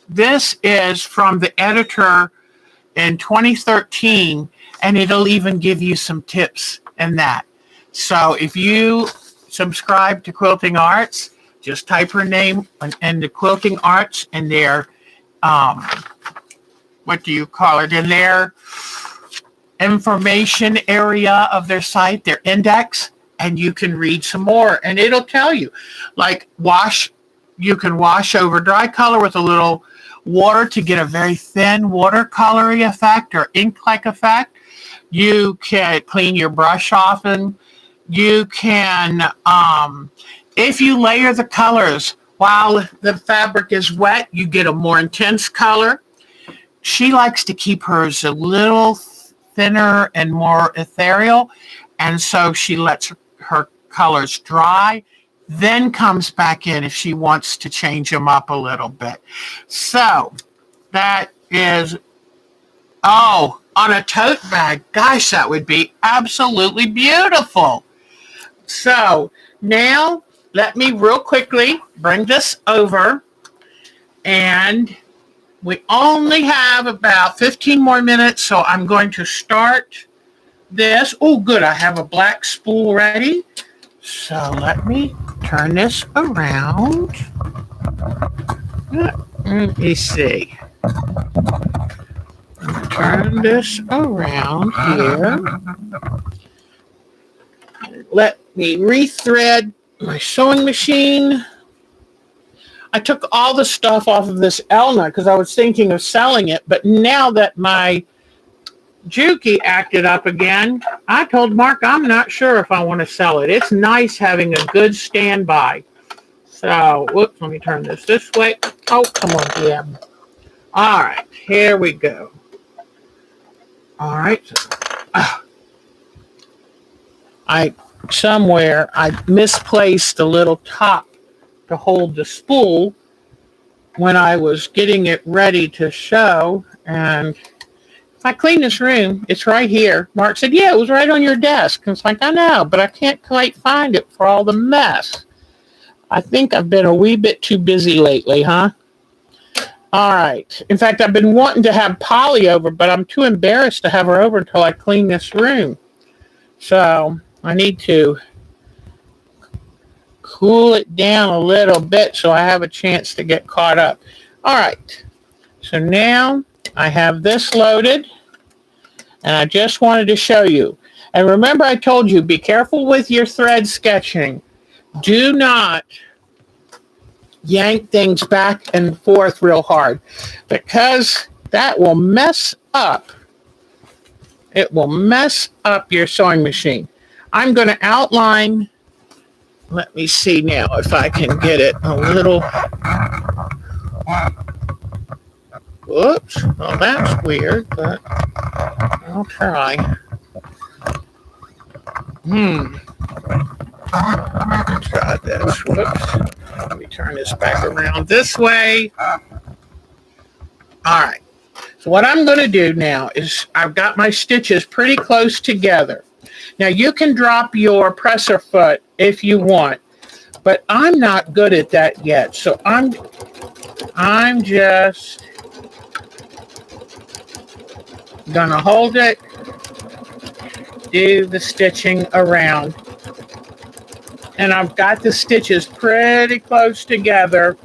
this is from the editor in 2013, and it'll even give you some tips in that. So if you subscribe to Quilting Arts, just type her name and the Quilting Arts in their, in their information area of their site, their index, and you can read some more. And it'll tell you, like you can wash over dry color with a little water to get a very thin watercolory effect or ink-like effect. You can clean your brush often. You can, if you layer the colors while the fabric is wet, you get a more intense color. She likes to keep hers a little thinner and more ethereal, and so she lets her colors dry, then comes back in if she wants to change them up a little bit. So that is, on a tote bag. Gosh, that would be absolutely beautiful. So now let me real quickly bring this over, and we only have about 15 more minutes, so I'm going to start this. Oh, good. I have a black spool ready. So let me turn this around. Let me see. Turn this around here. Let me rethread my sewing machine. I took all the stuff off of this Elna because I was thinking of selling it, but now that my Juki acted up again, I told Mark I'm not sure if I want to sell it. It's nice having a good standby. So, whoops, let me turn this way. Oh, come on, DM. All right, here we go. All right. I misplaced the little top to hold the spool when I was getting it ready to show, and if I clean this room, it's right here. Mark said, yeah, it was right on your desk. And it's like, I know, but I can't quite find it for all the mess. I think I've been a wee bit too busy lately, huh? All right. In fact, I've been wanting to have Polly over, but I'm too embarrassed to have her over until I clean this room. So I need to cool it down a little bit so I have a chance to get caught up. All right. So now I have this loaded, and I just wanted to show you. And remember, I told you, be careful with your thread sketching. Do not yank things back and forth real hard, because that will mess up. It will mess up your sewing machine. I'm going to outline. Let me see now if I can get it a little. Whoops. Well, that's weird, but I'll try. Try this. Whoops. Let me turn this back around this way. All right. So what I'm going to do now is I've got my stitches pretty close together. Now you can drop your presser foot if you want, but I'm not good at that yet. So I'm just going to hold it, do the stitching around. And I've got the stitches pretty close together.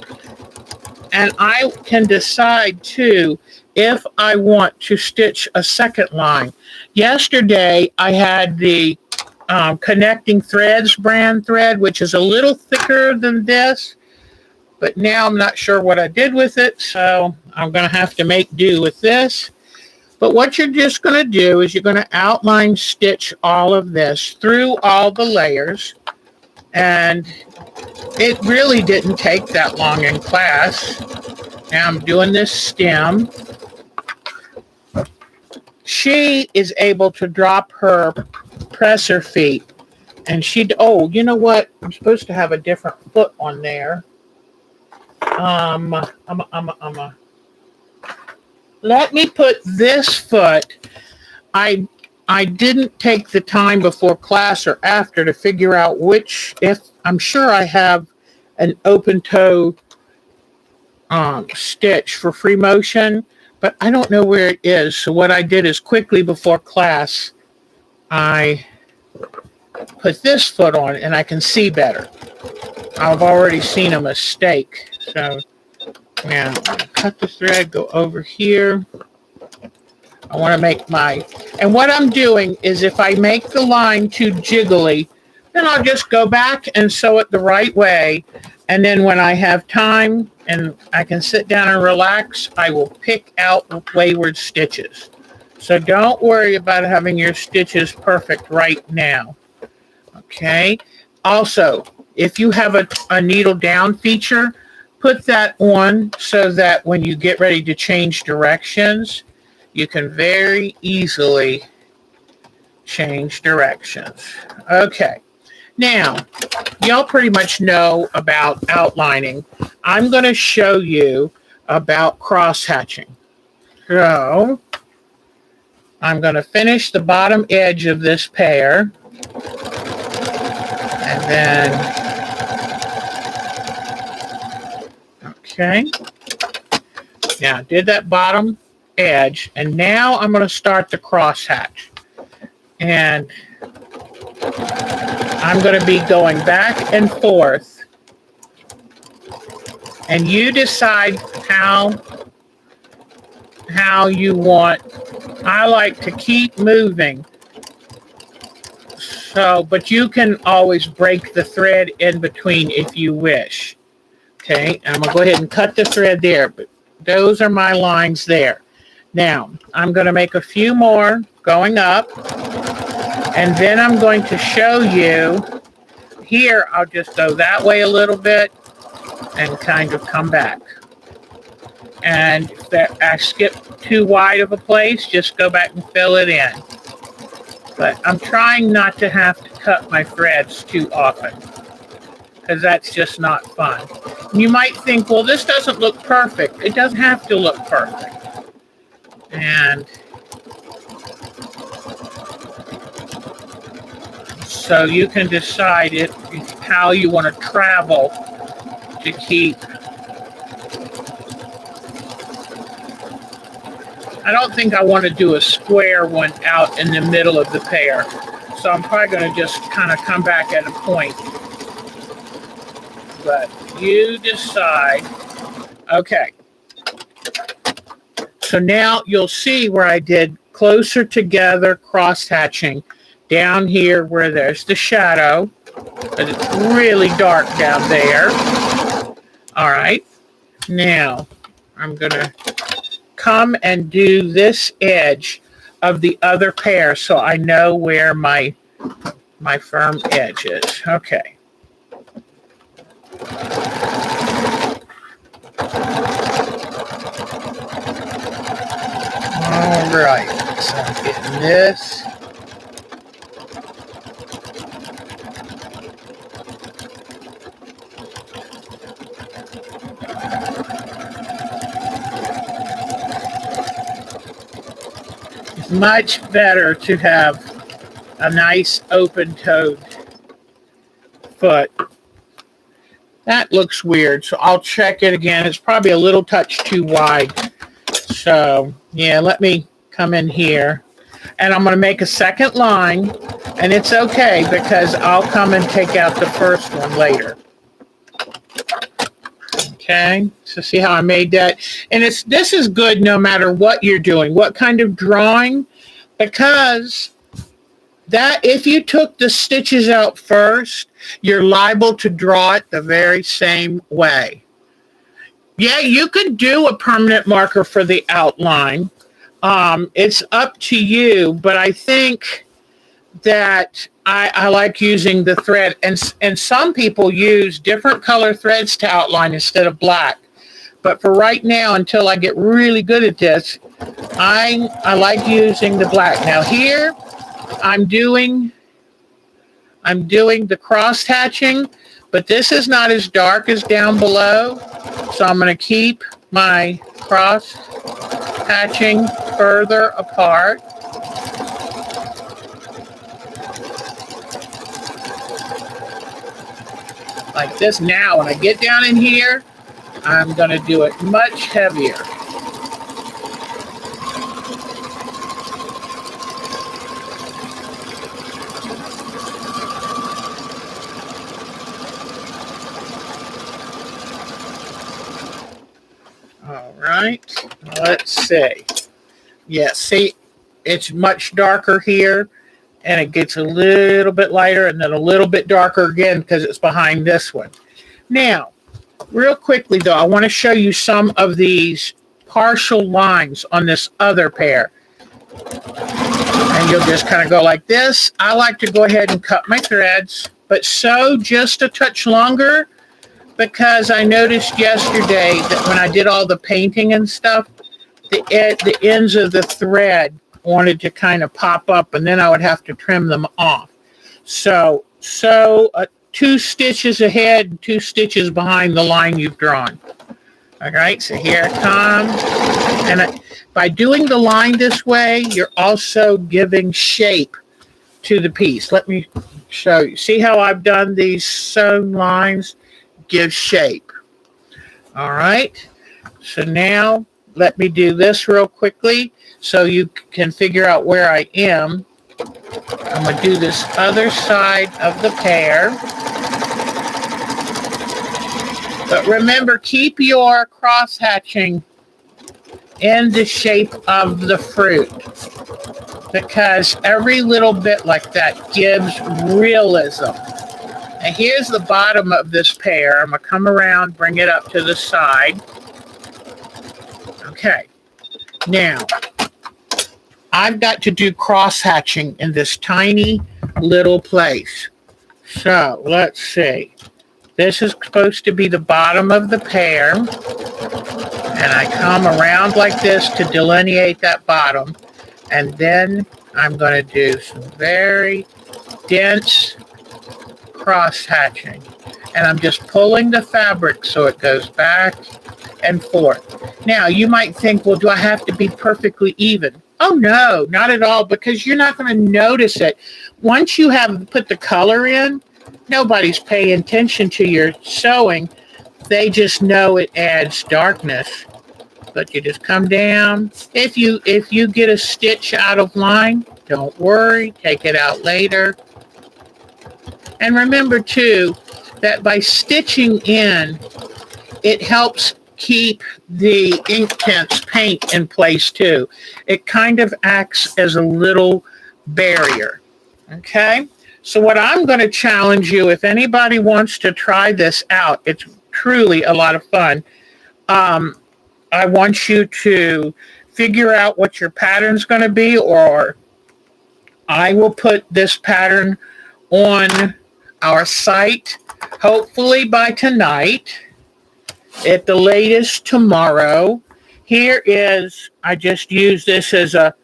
And I can decide too if I want to stitch a second line. Yesterday, I had the Connecting Threads brand thread, which is a little thicker than this. But now I'm not sure what I did with it, so I'm going to have to make do with this. But what you're just going to do is you're going to outline stitch all of this through all the layers. And it really didn't take that long in class. Now I'm doing this stem. She is able to drop her presser feet. And oh, you know what? I'm supposed to have a different foot on there. Let me put this foot. I didn't take the time before class or after to figure out which, if I'm sure I have an open toe stitch for free motion, but I don't know where it is. So what I did is quickly before class, I put this foot on and I can see better. I've already seen a mistake. So now cut the thread, go over here. I want to make and what I'm doing is if I make the line too jiggly, then I'll just go back and sew it the right way. And then when I have time and I can sit down and relax, I will pick out wayward stitches. So don't worry about having your stitches perfect right now. Okay. Also, if you have a needle down feature, put that on so that when you get ready to change directions, you can very easily change directions. Okay. Now, y'all pretty much know about outlining. I'm going to show you about cross-hatching. So, I'm going to finish the bottom edge of this pair. And then, okay. Now, I did that bottom edge, and now I'm going to start the crosshatch. And I'm going to be going back and forth. And you decide how you want. I like to keep moving. So, but you can always break the thread in between if you wish. Okay, I'm going to go ahead and cut the thread there, but those are my lines there. Now, I'm going to make a few more going up, and then I'm going to show you here. I'll just go that way a little bit and kind of come back. And if I skip too wide of a place, just go back and fill it in. But I'm trying not to have to cut my threads too often, because that's just not fun. You might think, well, this doesn't look perfect. It doesn't have to look perfect. And so you can decide how you want to travel to keep. I don't think I want to do a square one out in the middle of the pair. So I'm probably going to just kind of come back at a point. But you decide. Okay. So now you'll see where I did closer together cross hatching. down here where there's the shadow, but it's really dark down there. All right, now I'm gonna come and do this edge of the other pair so I know where my firm edge is. Okay. All right, so I'm getting this. It's much better to have a nice open-toed foot. That looks weird, so I'll check it again. It's probably a little touch too wide. So, yeah, let me come in here. And I'm going to make a second line, and it's okay because I'll come and take out the first one later. Okay, so see how I made that? And this is good no matter what you're doing, what kind of drawing, because that if you took the stitches out first, you're liable to draw it the very same way. Yeah, you could do a permanent marker for the outline. It's up to you, but I think that I like using the thread, and some people use different color threads to outline instead of black. But for right now, until I get really good at this, I like using the black. Now here, I'm doing the cross hatching, but this is not as dark as down below, so I'm going to keep my cross hatching further apart. Like this. Now, when I get down in here, I'm going to do it much heavier. All right, let's see. Yeah, see, it's much darker here, and it gets a little bit lighter and then a little bit darker again because it's behind this one. Now, real quickly though, I want to show you some of these partial lines on this other pair. And you'll just kind of go like this. I like to go ahead and cut my threads, but sew just a touch longer, because I noticed yesterday that when I did all the painting and stuff, the ends of the thread wanted to kind of pop up, and then I would have to trim them off. So 2 stitches ahead and 2 stitches behind the line you've drawn. All right, so here it comes. And by doing the line this way, you're also giving shape to the piece. Let me show you. See how I've done these sewn lines? Give shape. All right, so now let me do this real quickly so you can figure out where I am. I'm going to do this other side of the pear. But remember, keep your cross hatching in the shape of the fruit, because every little bit like that gives realism. And here's the bottom of this pear. I'm going to come around, bring it up to the side. Okay. Now, I've got to do cross hatching in this tiny little place. So, let's see. This is supposed to be the bottom of the pear. And I come around like this to delineate that bottom. And then I'm going to do some very dense cross hatching, and I'm just pulling the fabric so it goes back and forth. Now you might think, well, do I have to be perfectly even? Oh no, not at all, because you're not going to notice it. Once you have put the color in, nobody's paying attention to your sewing. They just know it adds darkness. But you just come down. If you get a stitch out of line, don't worry, take it out later. And remember, too, that by stitching in, it helps keep the Inktense paint in place, too. It kind of acts as a little barrier. Okay, so what I'm going to challenge you, if anybody wants to try this out, it's truly a lot of fun. I want you to figure out what your pattern's going to be, or I will put this pattern on our site hopefully by tonight, at the latest tomorrow. Here is, I just use this as a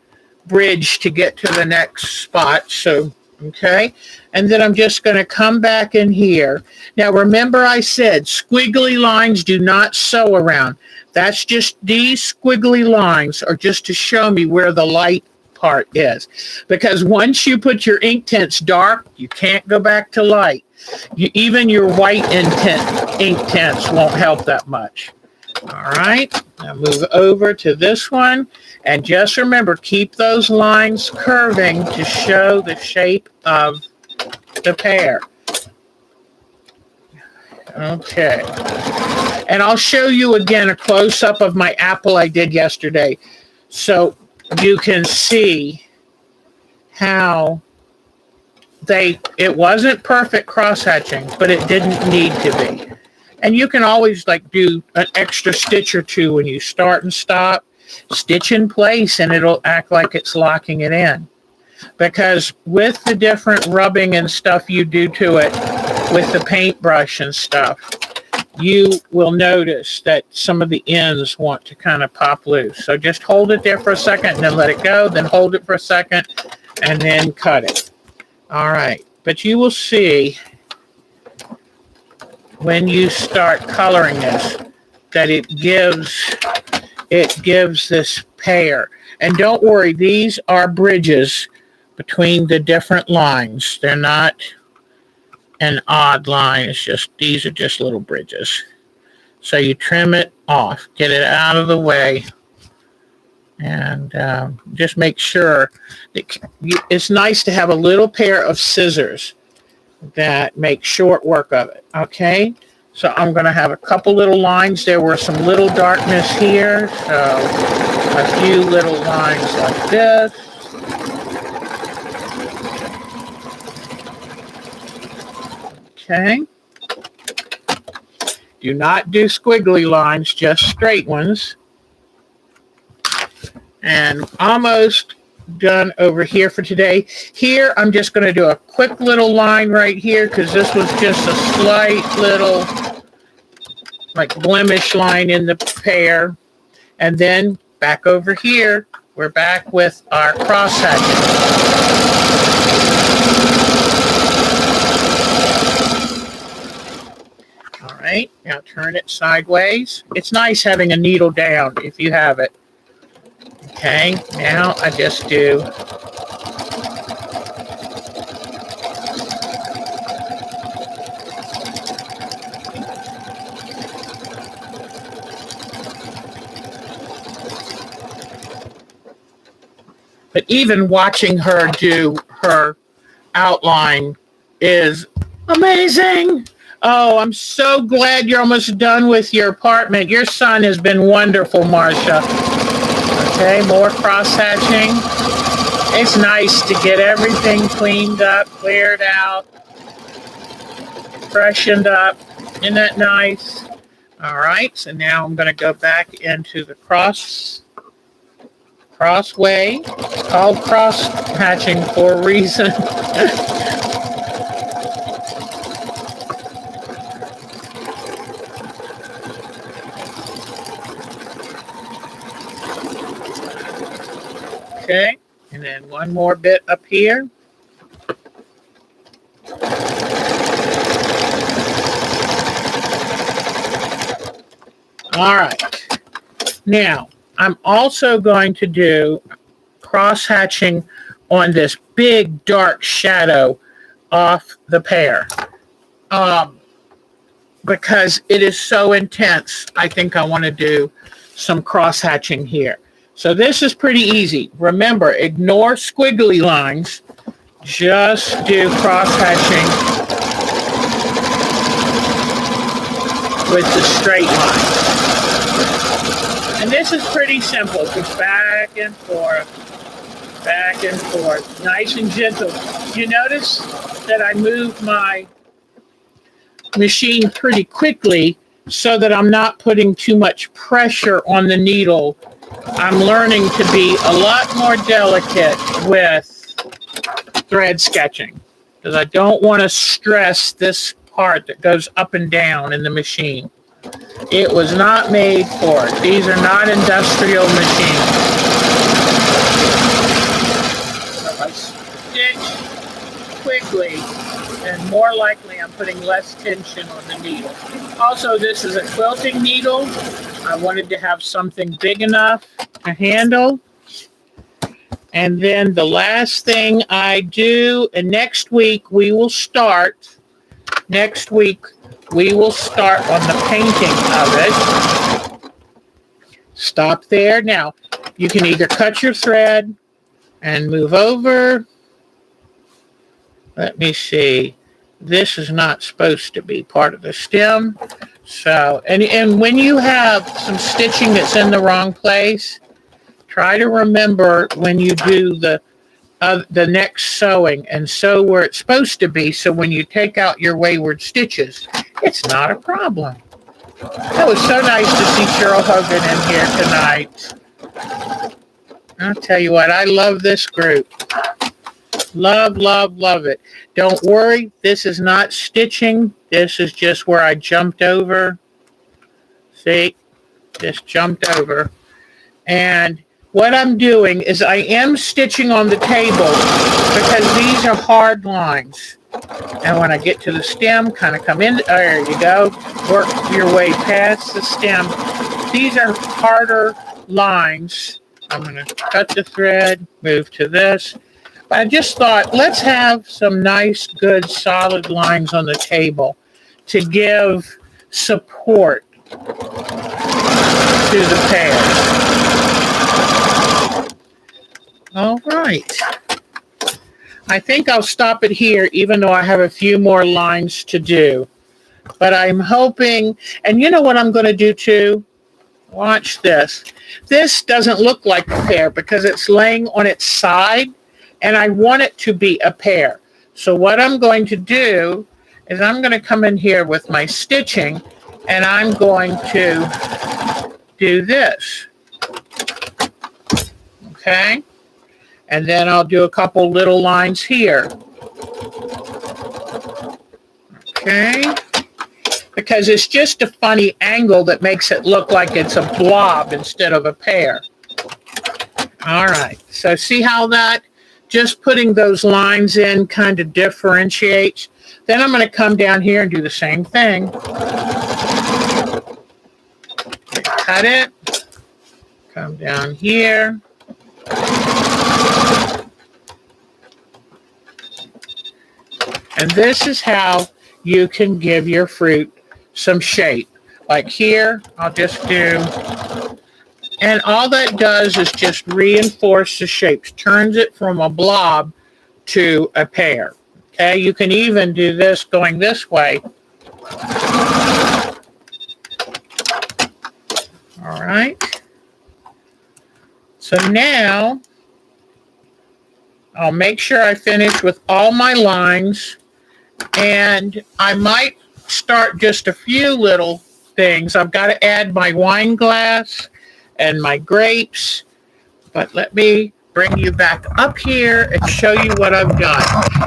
bridge to get to the next spot. So, okay. And then I'm just going to come back in here. Now, remember I said squiggly lines do not sew around. That's just, these squiggly lines are just to show me where the light part is. Because once you put your ink tints dark, you can't go back to light. Even your white ink tints won't help that much. All right, now move over to this one. And just remember, keep those lines curving to show the shape of the pear. Okay. And I'll show you again a close-up of my apple I did yesterday, so you can see how it wasn't perfect cross-hatching, but it didn't need to be. And you can always do an extra stitch or two when you start and stop. Stitch in place and it'll act like it's locking it in. Because with the different rubbing and stuff you do to it with the paintbrush and stuff, you will notice that some of the ends want to kind of pop loose. So just hold it there for a second and then let it go, then hold it for a second and then cut it. All right, but you will see when you start coloring this that it gives this pear. And don't worry, these are bridges between the different lines. They're not an odd line. It's just, these are just little bridges. So you trim it off, get it out of the way, and just make sure that it's nice to have a little pair of scissors that make short work of it. Okay, so I'm going to have a couple little lines. There were some little darkness here, so a few little lines like this. Okay. Do not do squiggly lines, just straight ones. And almost done over here for today. Here, I'm just going to do a quick little line right here because this was just a slight little blemish line in the pear. And then back over here, we're back with our cross hatching. All right, now turn it sideways. It's nice having a needle down if you have it. Okay, now I just do but even watching her do her outline is amazing. Oh, I'm so glad you're almost done with your apartment. Your son has been wonderful, Marcia. Okay, more cross-hatching. It's nice to get everything cleaned up, cleared out, freshened up. Isn't that nice? All right, so now I'm going to go back into the crossway. It's called cross-hatching for a reason. Okay, and then one more bit up here. All right. Now, I'm also going to do cross-hatching on this big dark shadow off the pear. Because it is so intense, I think I want to do some cross-hatching here. So this is pretty easy. Remember, ignore squiggly lines. Just do cross-hatching with the straight line. And this is pretty simple. Just back and forth. back and forth, nice and gentle. You notice that I moved my machine pretty quickly so that I'm not putting too much pressure on the needle. I'm learning to be a lot more delicate with thread sketching because I don't want to stress this part that goes up and down in the machine. It was not made for it. These are not industrial machines. If I stitch quickly, then more likely I'm putting less tension on the needle. Also, this is a quilting needle. I wanted to have something big enough to handle. And then the last thing I do, and next week we will start on the painting of it. Stop there. Now, you can either cut your thread and move over. Let me see. This is not supposed to be part of the stem. So, and when you have some stitching that's in the wrong place, try to remember when you do the next sewing and sew where it's supposed to be, so when you take out your wayward stitches, it's not a problem. It was so nice to see Cheryl Hogan in here tonight. I'll tell you what, I love this group. Love, love, love it. Don't worry, this is not stitching. This is just where I jumped over. See? Just jumped over. And what I'm doing is I am stitching on the table because these are hard lines. And when I get to the stem, kind of come in, there you go, work your way past the stem. These are harder lines. I'm going to cut the thread, move to this. But I just thought, let's have some nice, good, solid lines on the table to give support to the pear. All right. I think I'll stop it here, even though I have a few more lines to do. But I'm hoping, and you know what I'm going to do too? Watch this. This doesn't look like a pear because it's laying on its side, and I want it to be a pear. So what I'm going to do is I'm going to come in here with my stitching, and I'm going to do this. Okay? And then I'll do a couple little lines here. Okay? Because it's just a funny angle that makes it look like it's a blob instead of a pear. All right. So see how that, just putting those lines in kind of differentiates. Then I'm going to come down here and do the same thing. Cut it. Come down here. And this is how you can give your fruit some shape. Like here, I'll just do, and all that does is just reinforce the shapes, turns it from a blob to a pear. Okay, you can even do this going this way. All right. So now, I'll make sure I finish with all my lines, and I might start just a few little things. I've got to add my wine glass and my grapes, but let me bring you back up here and show you what I've done.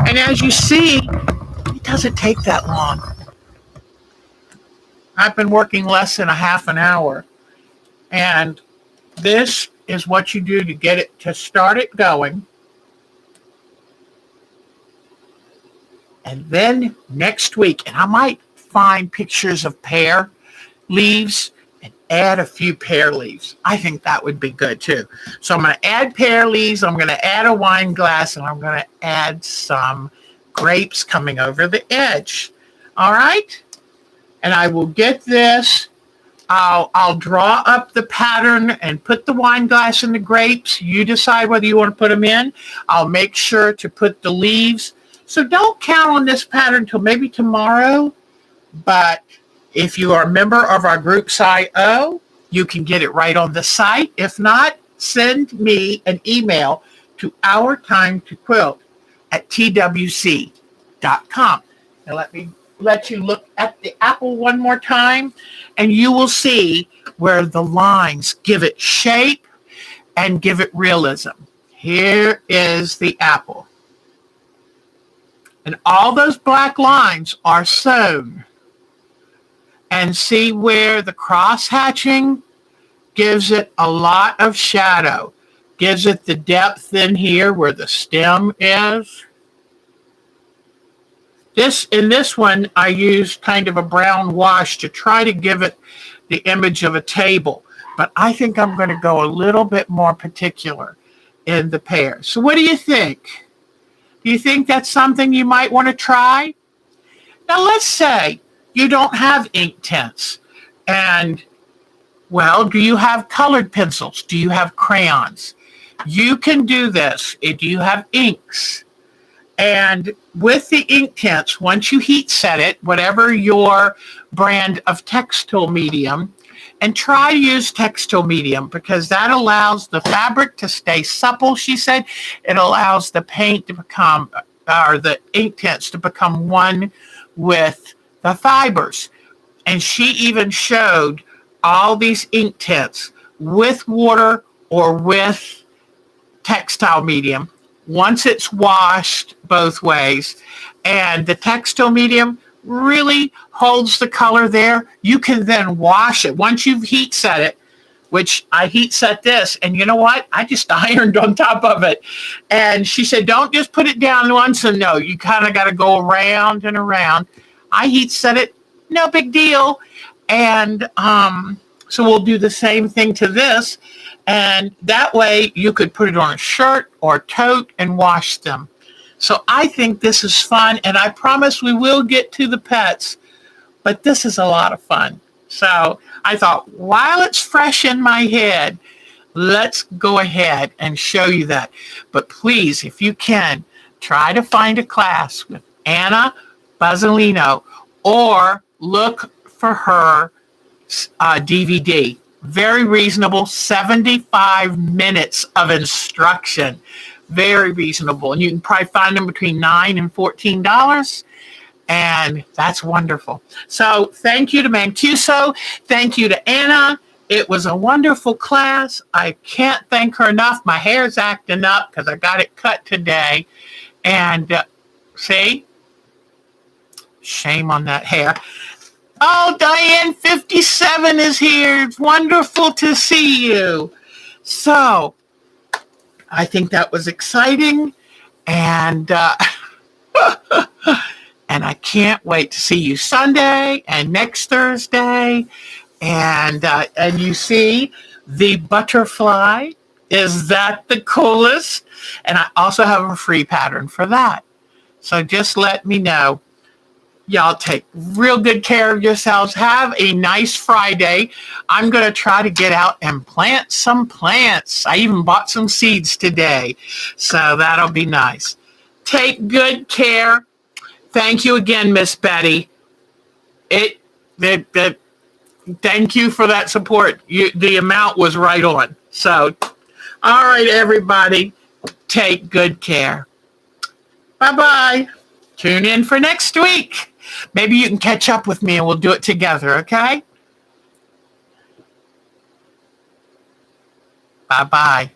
And as you see, it doesn't take that long. I've been working less than a half an hour, and this is what you do to get it, to start it going. And then next week, and I might find pictures of pear leaves and add a few pear leaves. I think that would be good too. So I'm going to add pear leaves, I'm going to add a wine glass, and I'm going to add some grapes coming over the edge. All right? And I will get this. I'll draw up the pattern and put the wine glass and the grapes. You decide whether you want to put them in. I'll make sure to put the leaves. So don't count on this pattern until maybe tomorrow. But if you are a member of our group's IO, you can get it right on the site. If not, send me an email to to Our Time to Quilt at twc.com. Now let you look at the apple one more time, and you will see where the lines give it shape and give it realism. Here is the apple. And all those black lines are sewn. And see where the cross hatching gives it a lot of shadow, gives it the depth in here where the stem is. In this one, I used kind of a brown wash to try to give it the image of a table, but I think I'm going to go a little bit more particular in the pear. So what do you think? Do you think that's something you might want to try? Now let's say you don't have ink tints, and well, do you have colored pencils? Do you have crayons? You can do this. Do you have inks? And with the ink tints, once you heat set it, whatever your brand of textile medium, and try to use textile medium because that allows the fabric to stay supple, she said. It allows the paint to become, or the ink tints to become one with the fibers. And she even showed all these ink tints with water or with textile medium. Once it's washed both ways and the textile medium really holds the color there, you can then wash it. Once you've heat set it, which I heat set this, and you know what? I just ironed on top of it. And she said, don't just put it down once and no, you kind of got to go around and around. I heat set it, no big deal. And so we'll do the same thing to this. And that way you could put it on a shirt or tote and wash them. So I think this is fun, and I promise we will get to the pets, but this is a lot of fun. So I thought, while it's fresh in my head, let's go ahead and show you that. But please, if you can, try to find a class with Anna Bazzolino or look for her DVD. Very reasonable, 75 minutes of instruction. Very reasonable. And you can probably find them between $9 and $14. And that's wonderful. So thank you to Mancuso. Thank you to Anna. It was a wonderful class. I can't thank her enough. My hair's acting up because I got it cut today. And see? Shame on that hair. Oh, Diane 57 is here. It's wonderful to see you. So, I think that was exciting, and and I can't wait to see you Sunday and next Thursday. And you see the butterfly. Is that the coolest? And I also have a free pattern for that. So just let me know. Y'all take real good care of yourselves. Have a nice Friday. I'm going to try to get out and plant some plants. I even bought some seeds today. So that'll be nice. Take good care. Thank you again, Miss Betty. Thank you for that support. The amount was right on. So, all right, everybody. Take good care. Bye-bye. Tune in for next week. Maybe you can catch up with me and we'll do it together, okay? Bye-bye.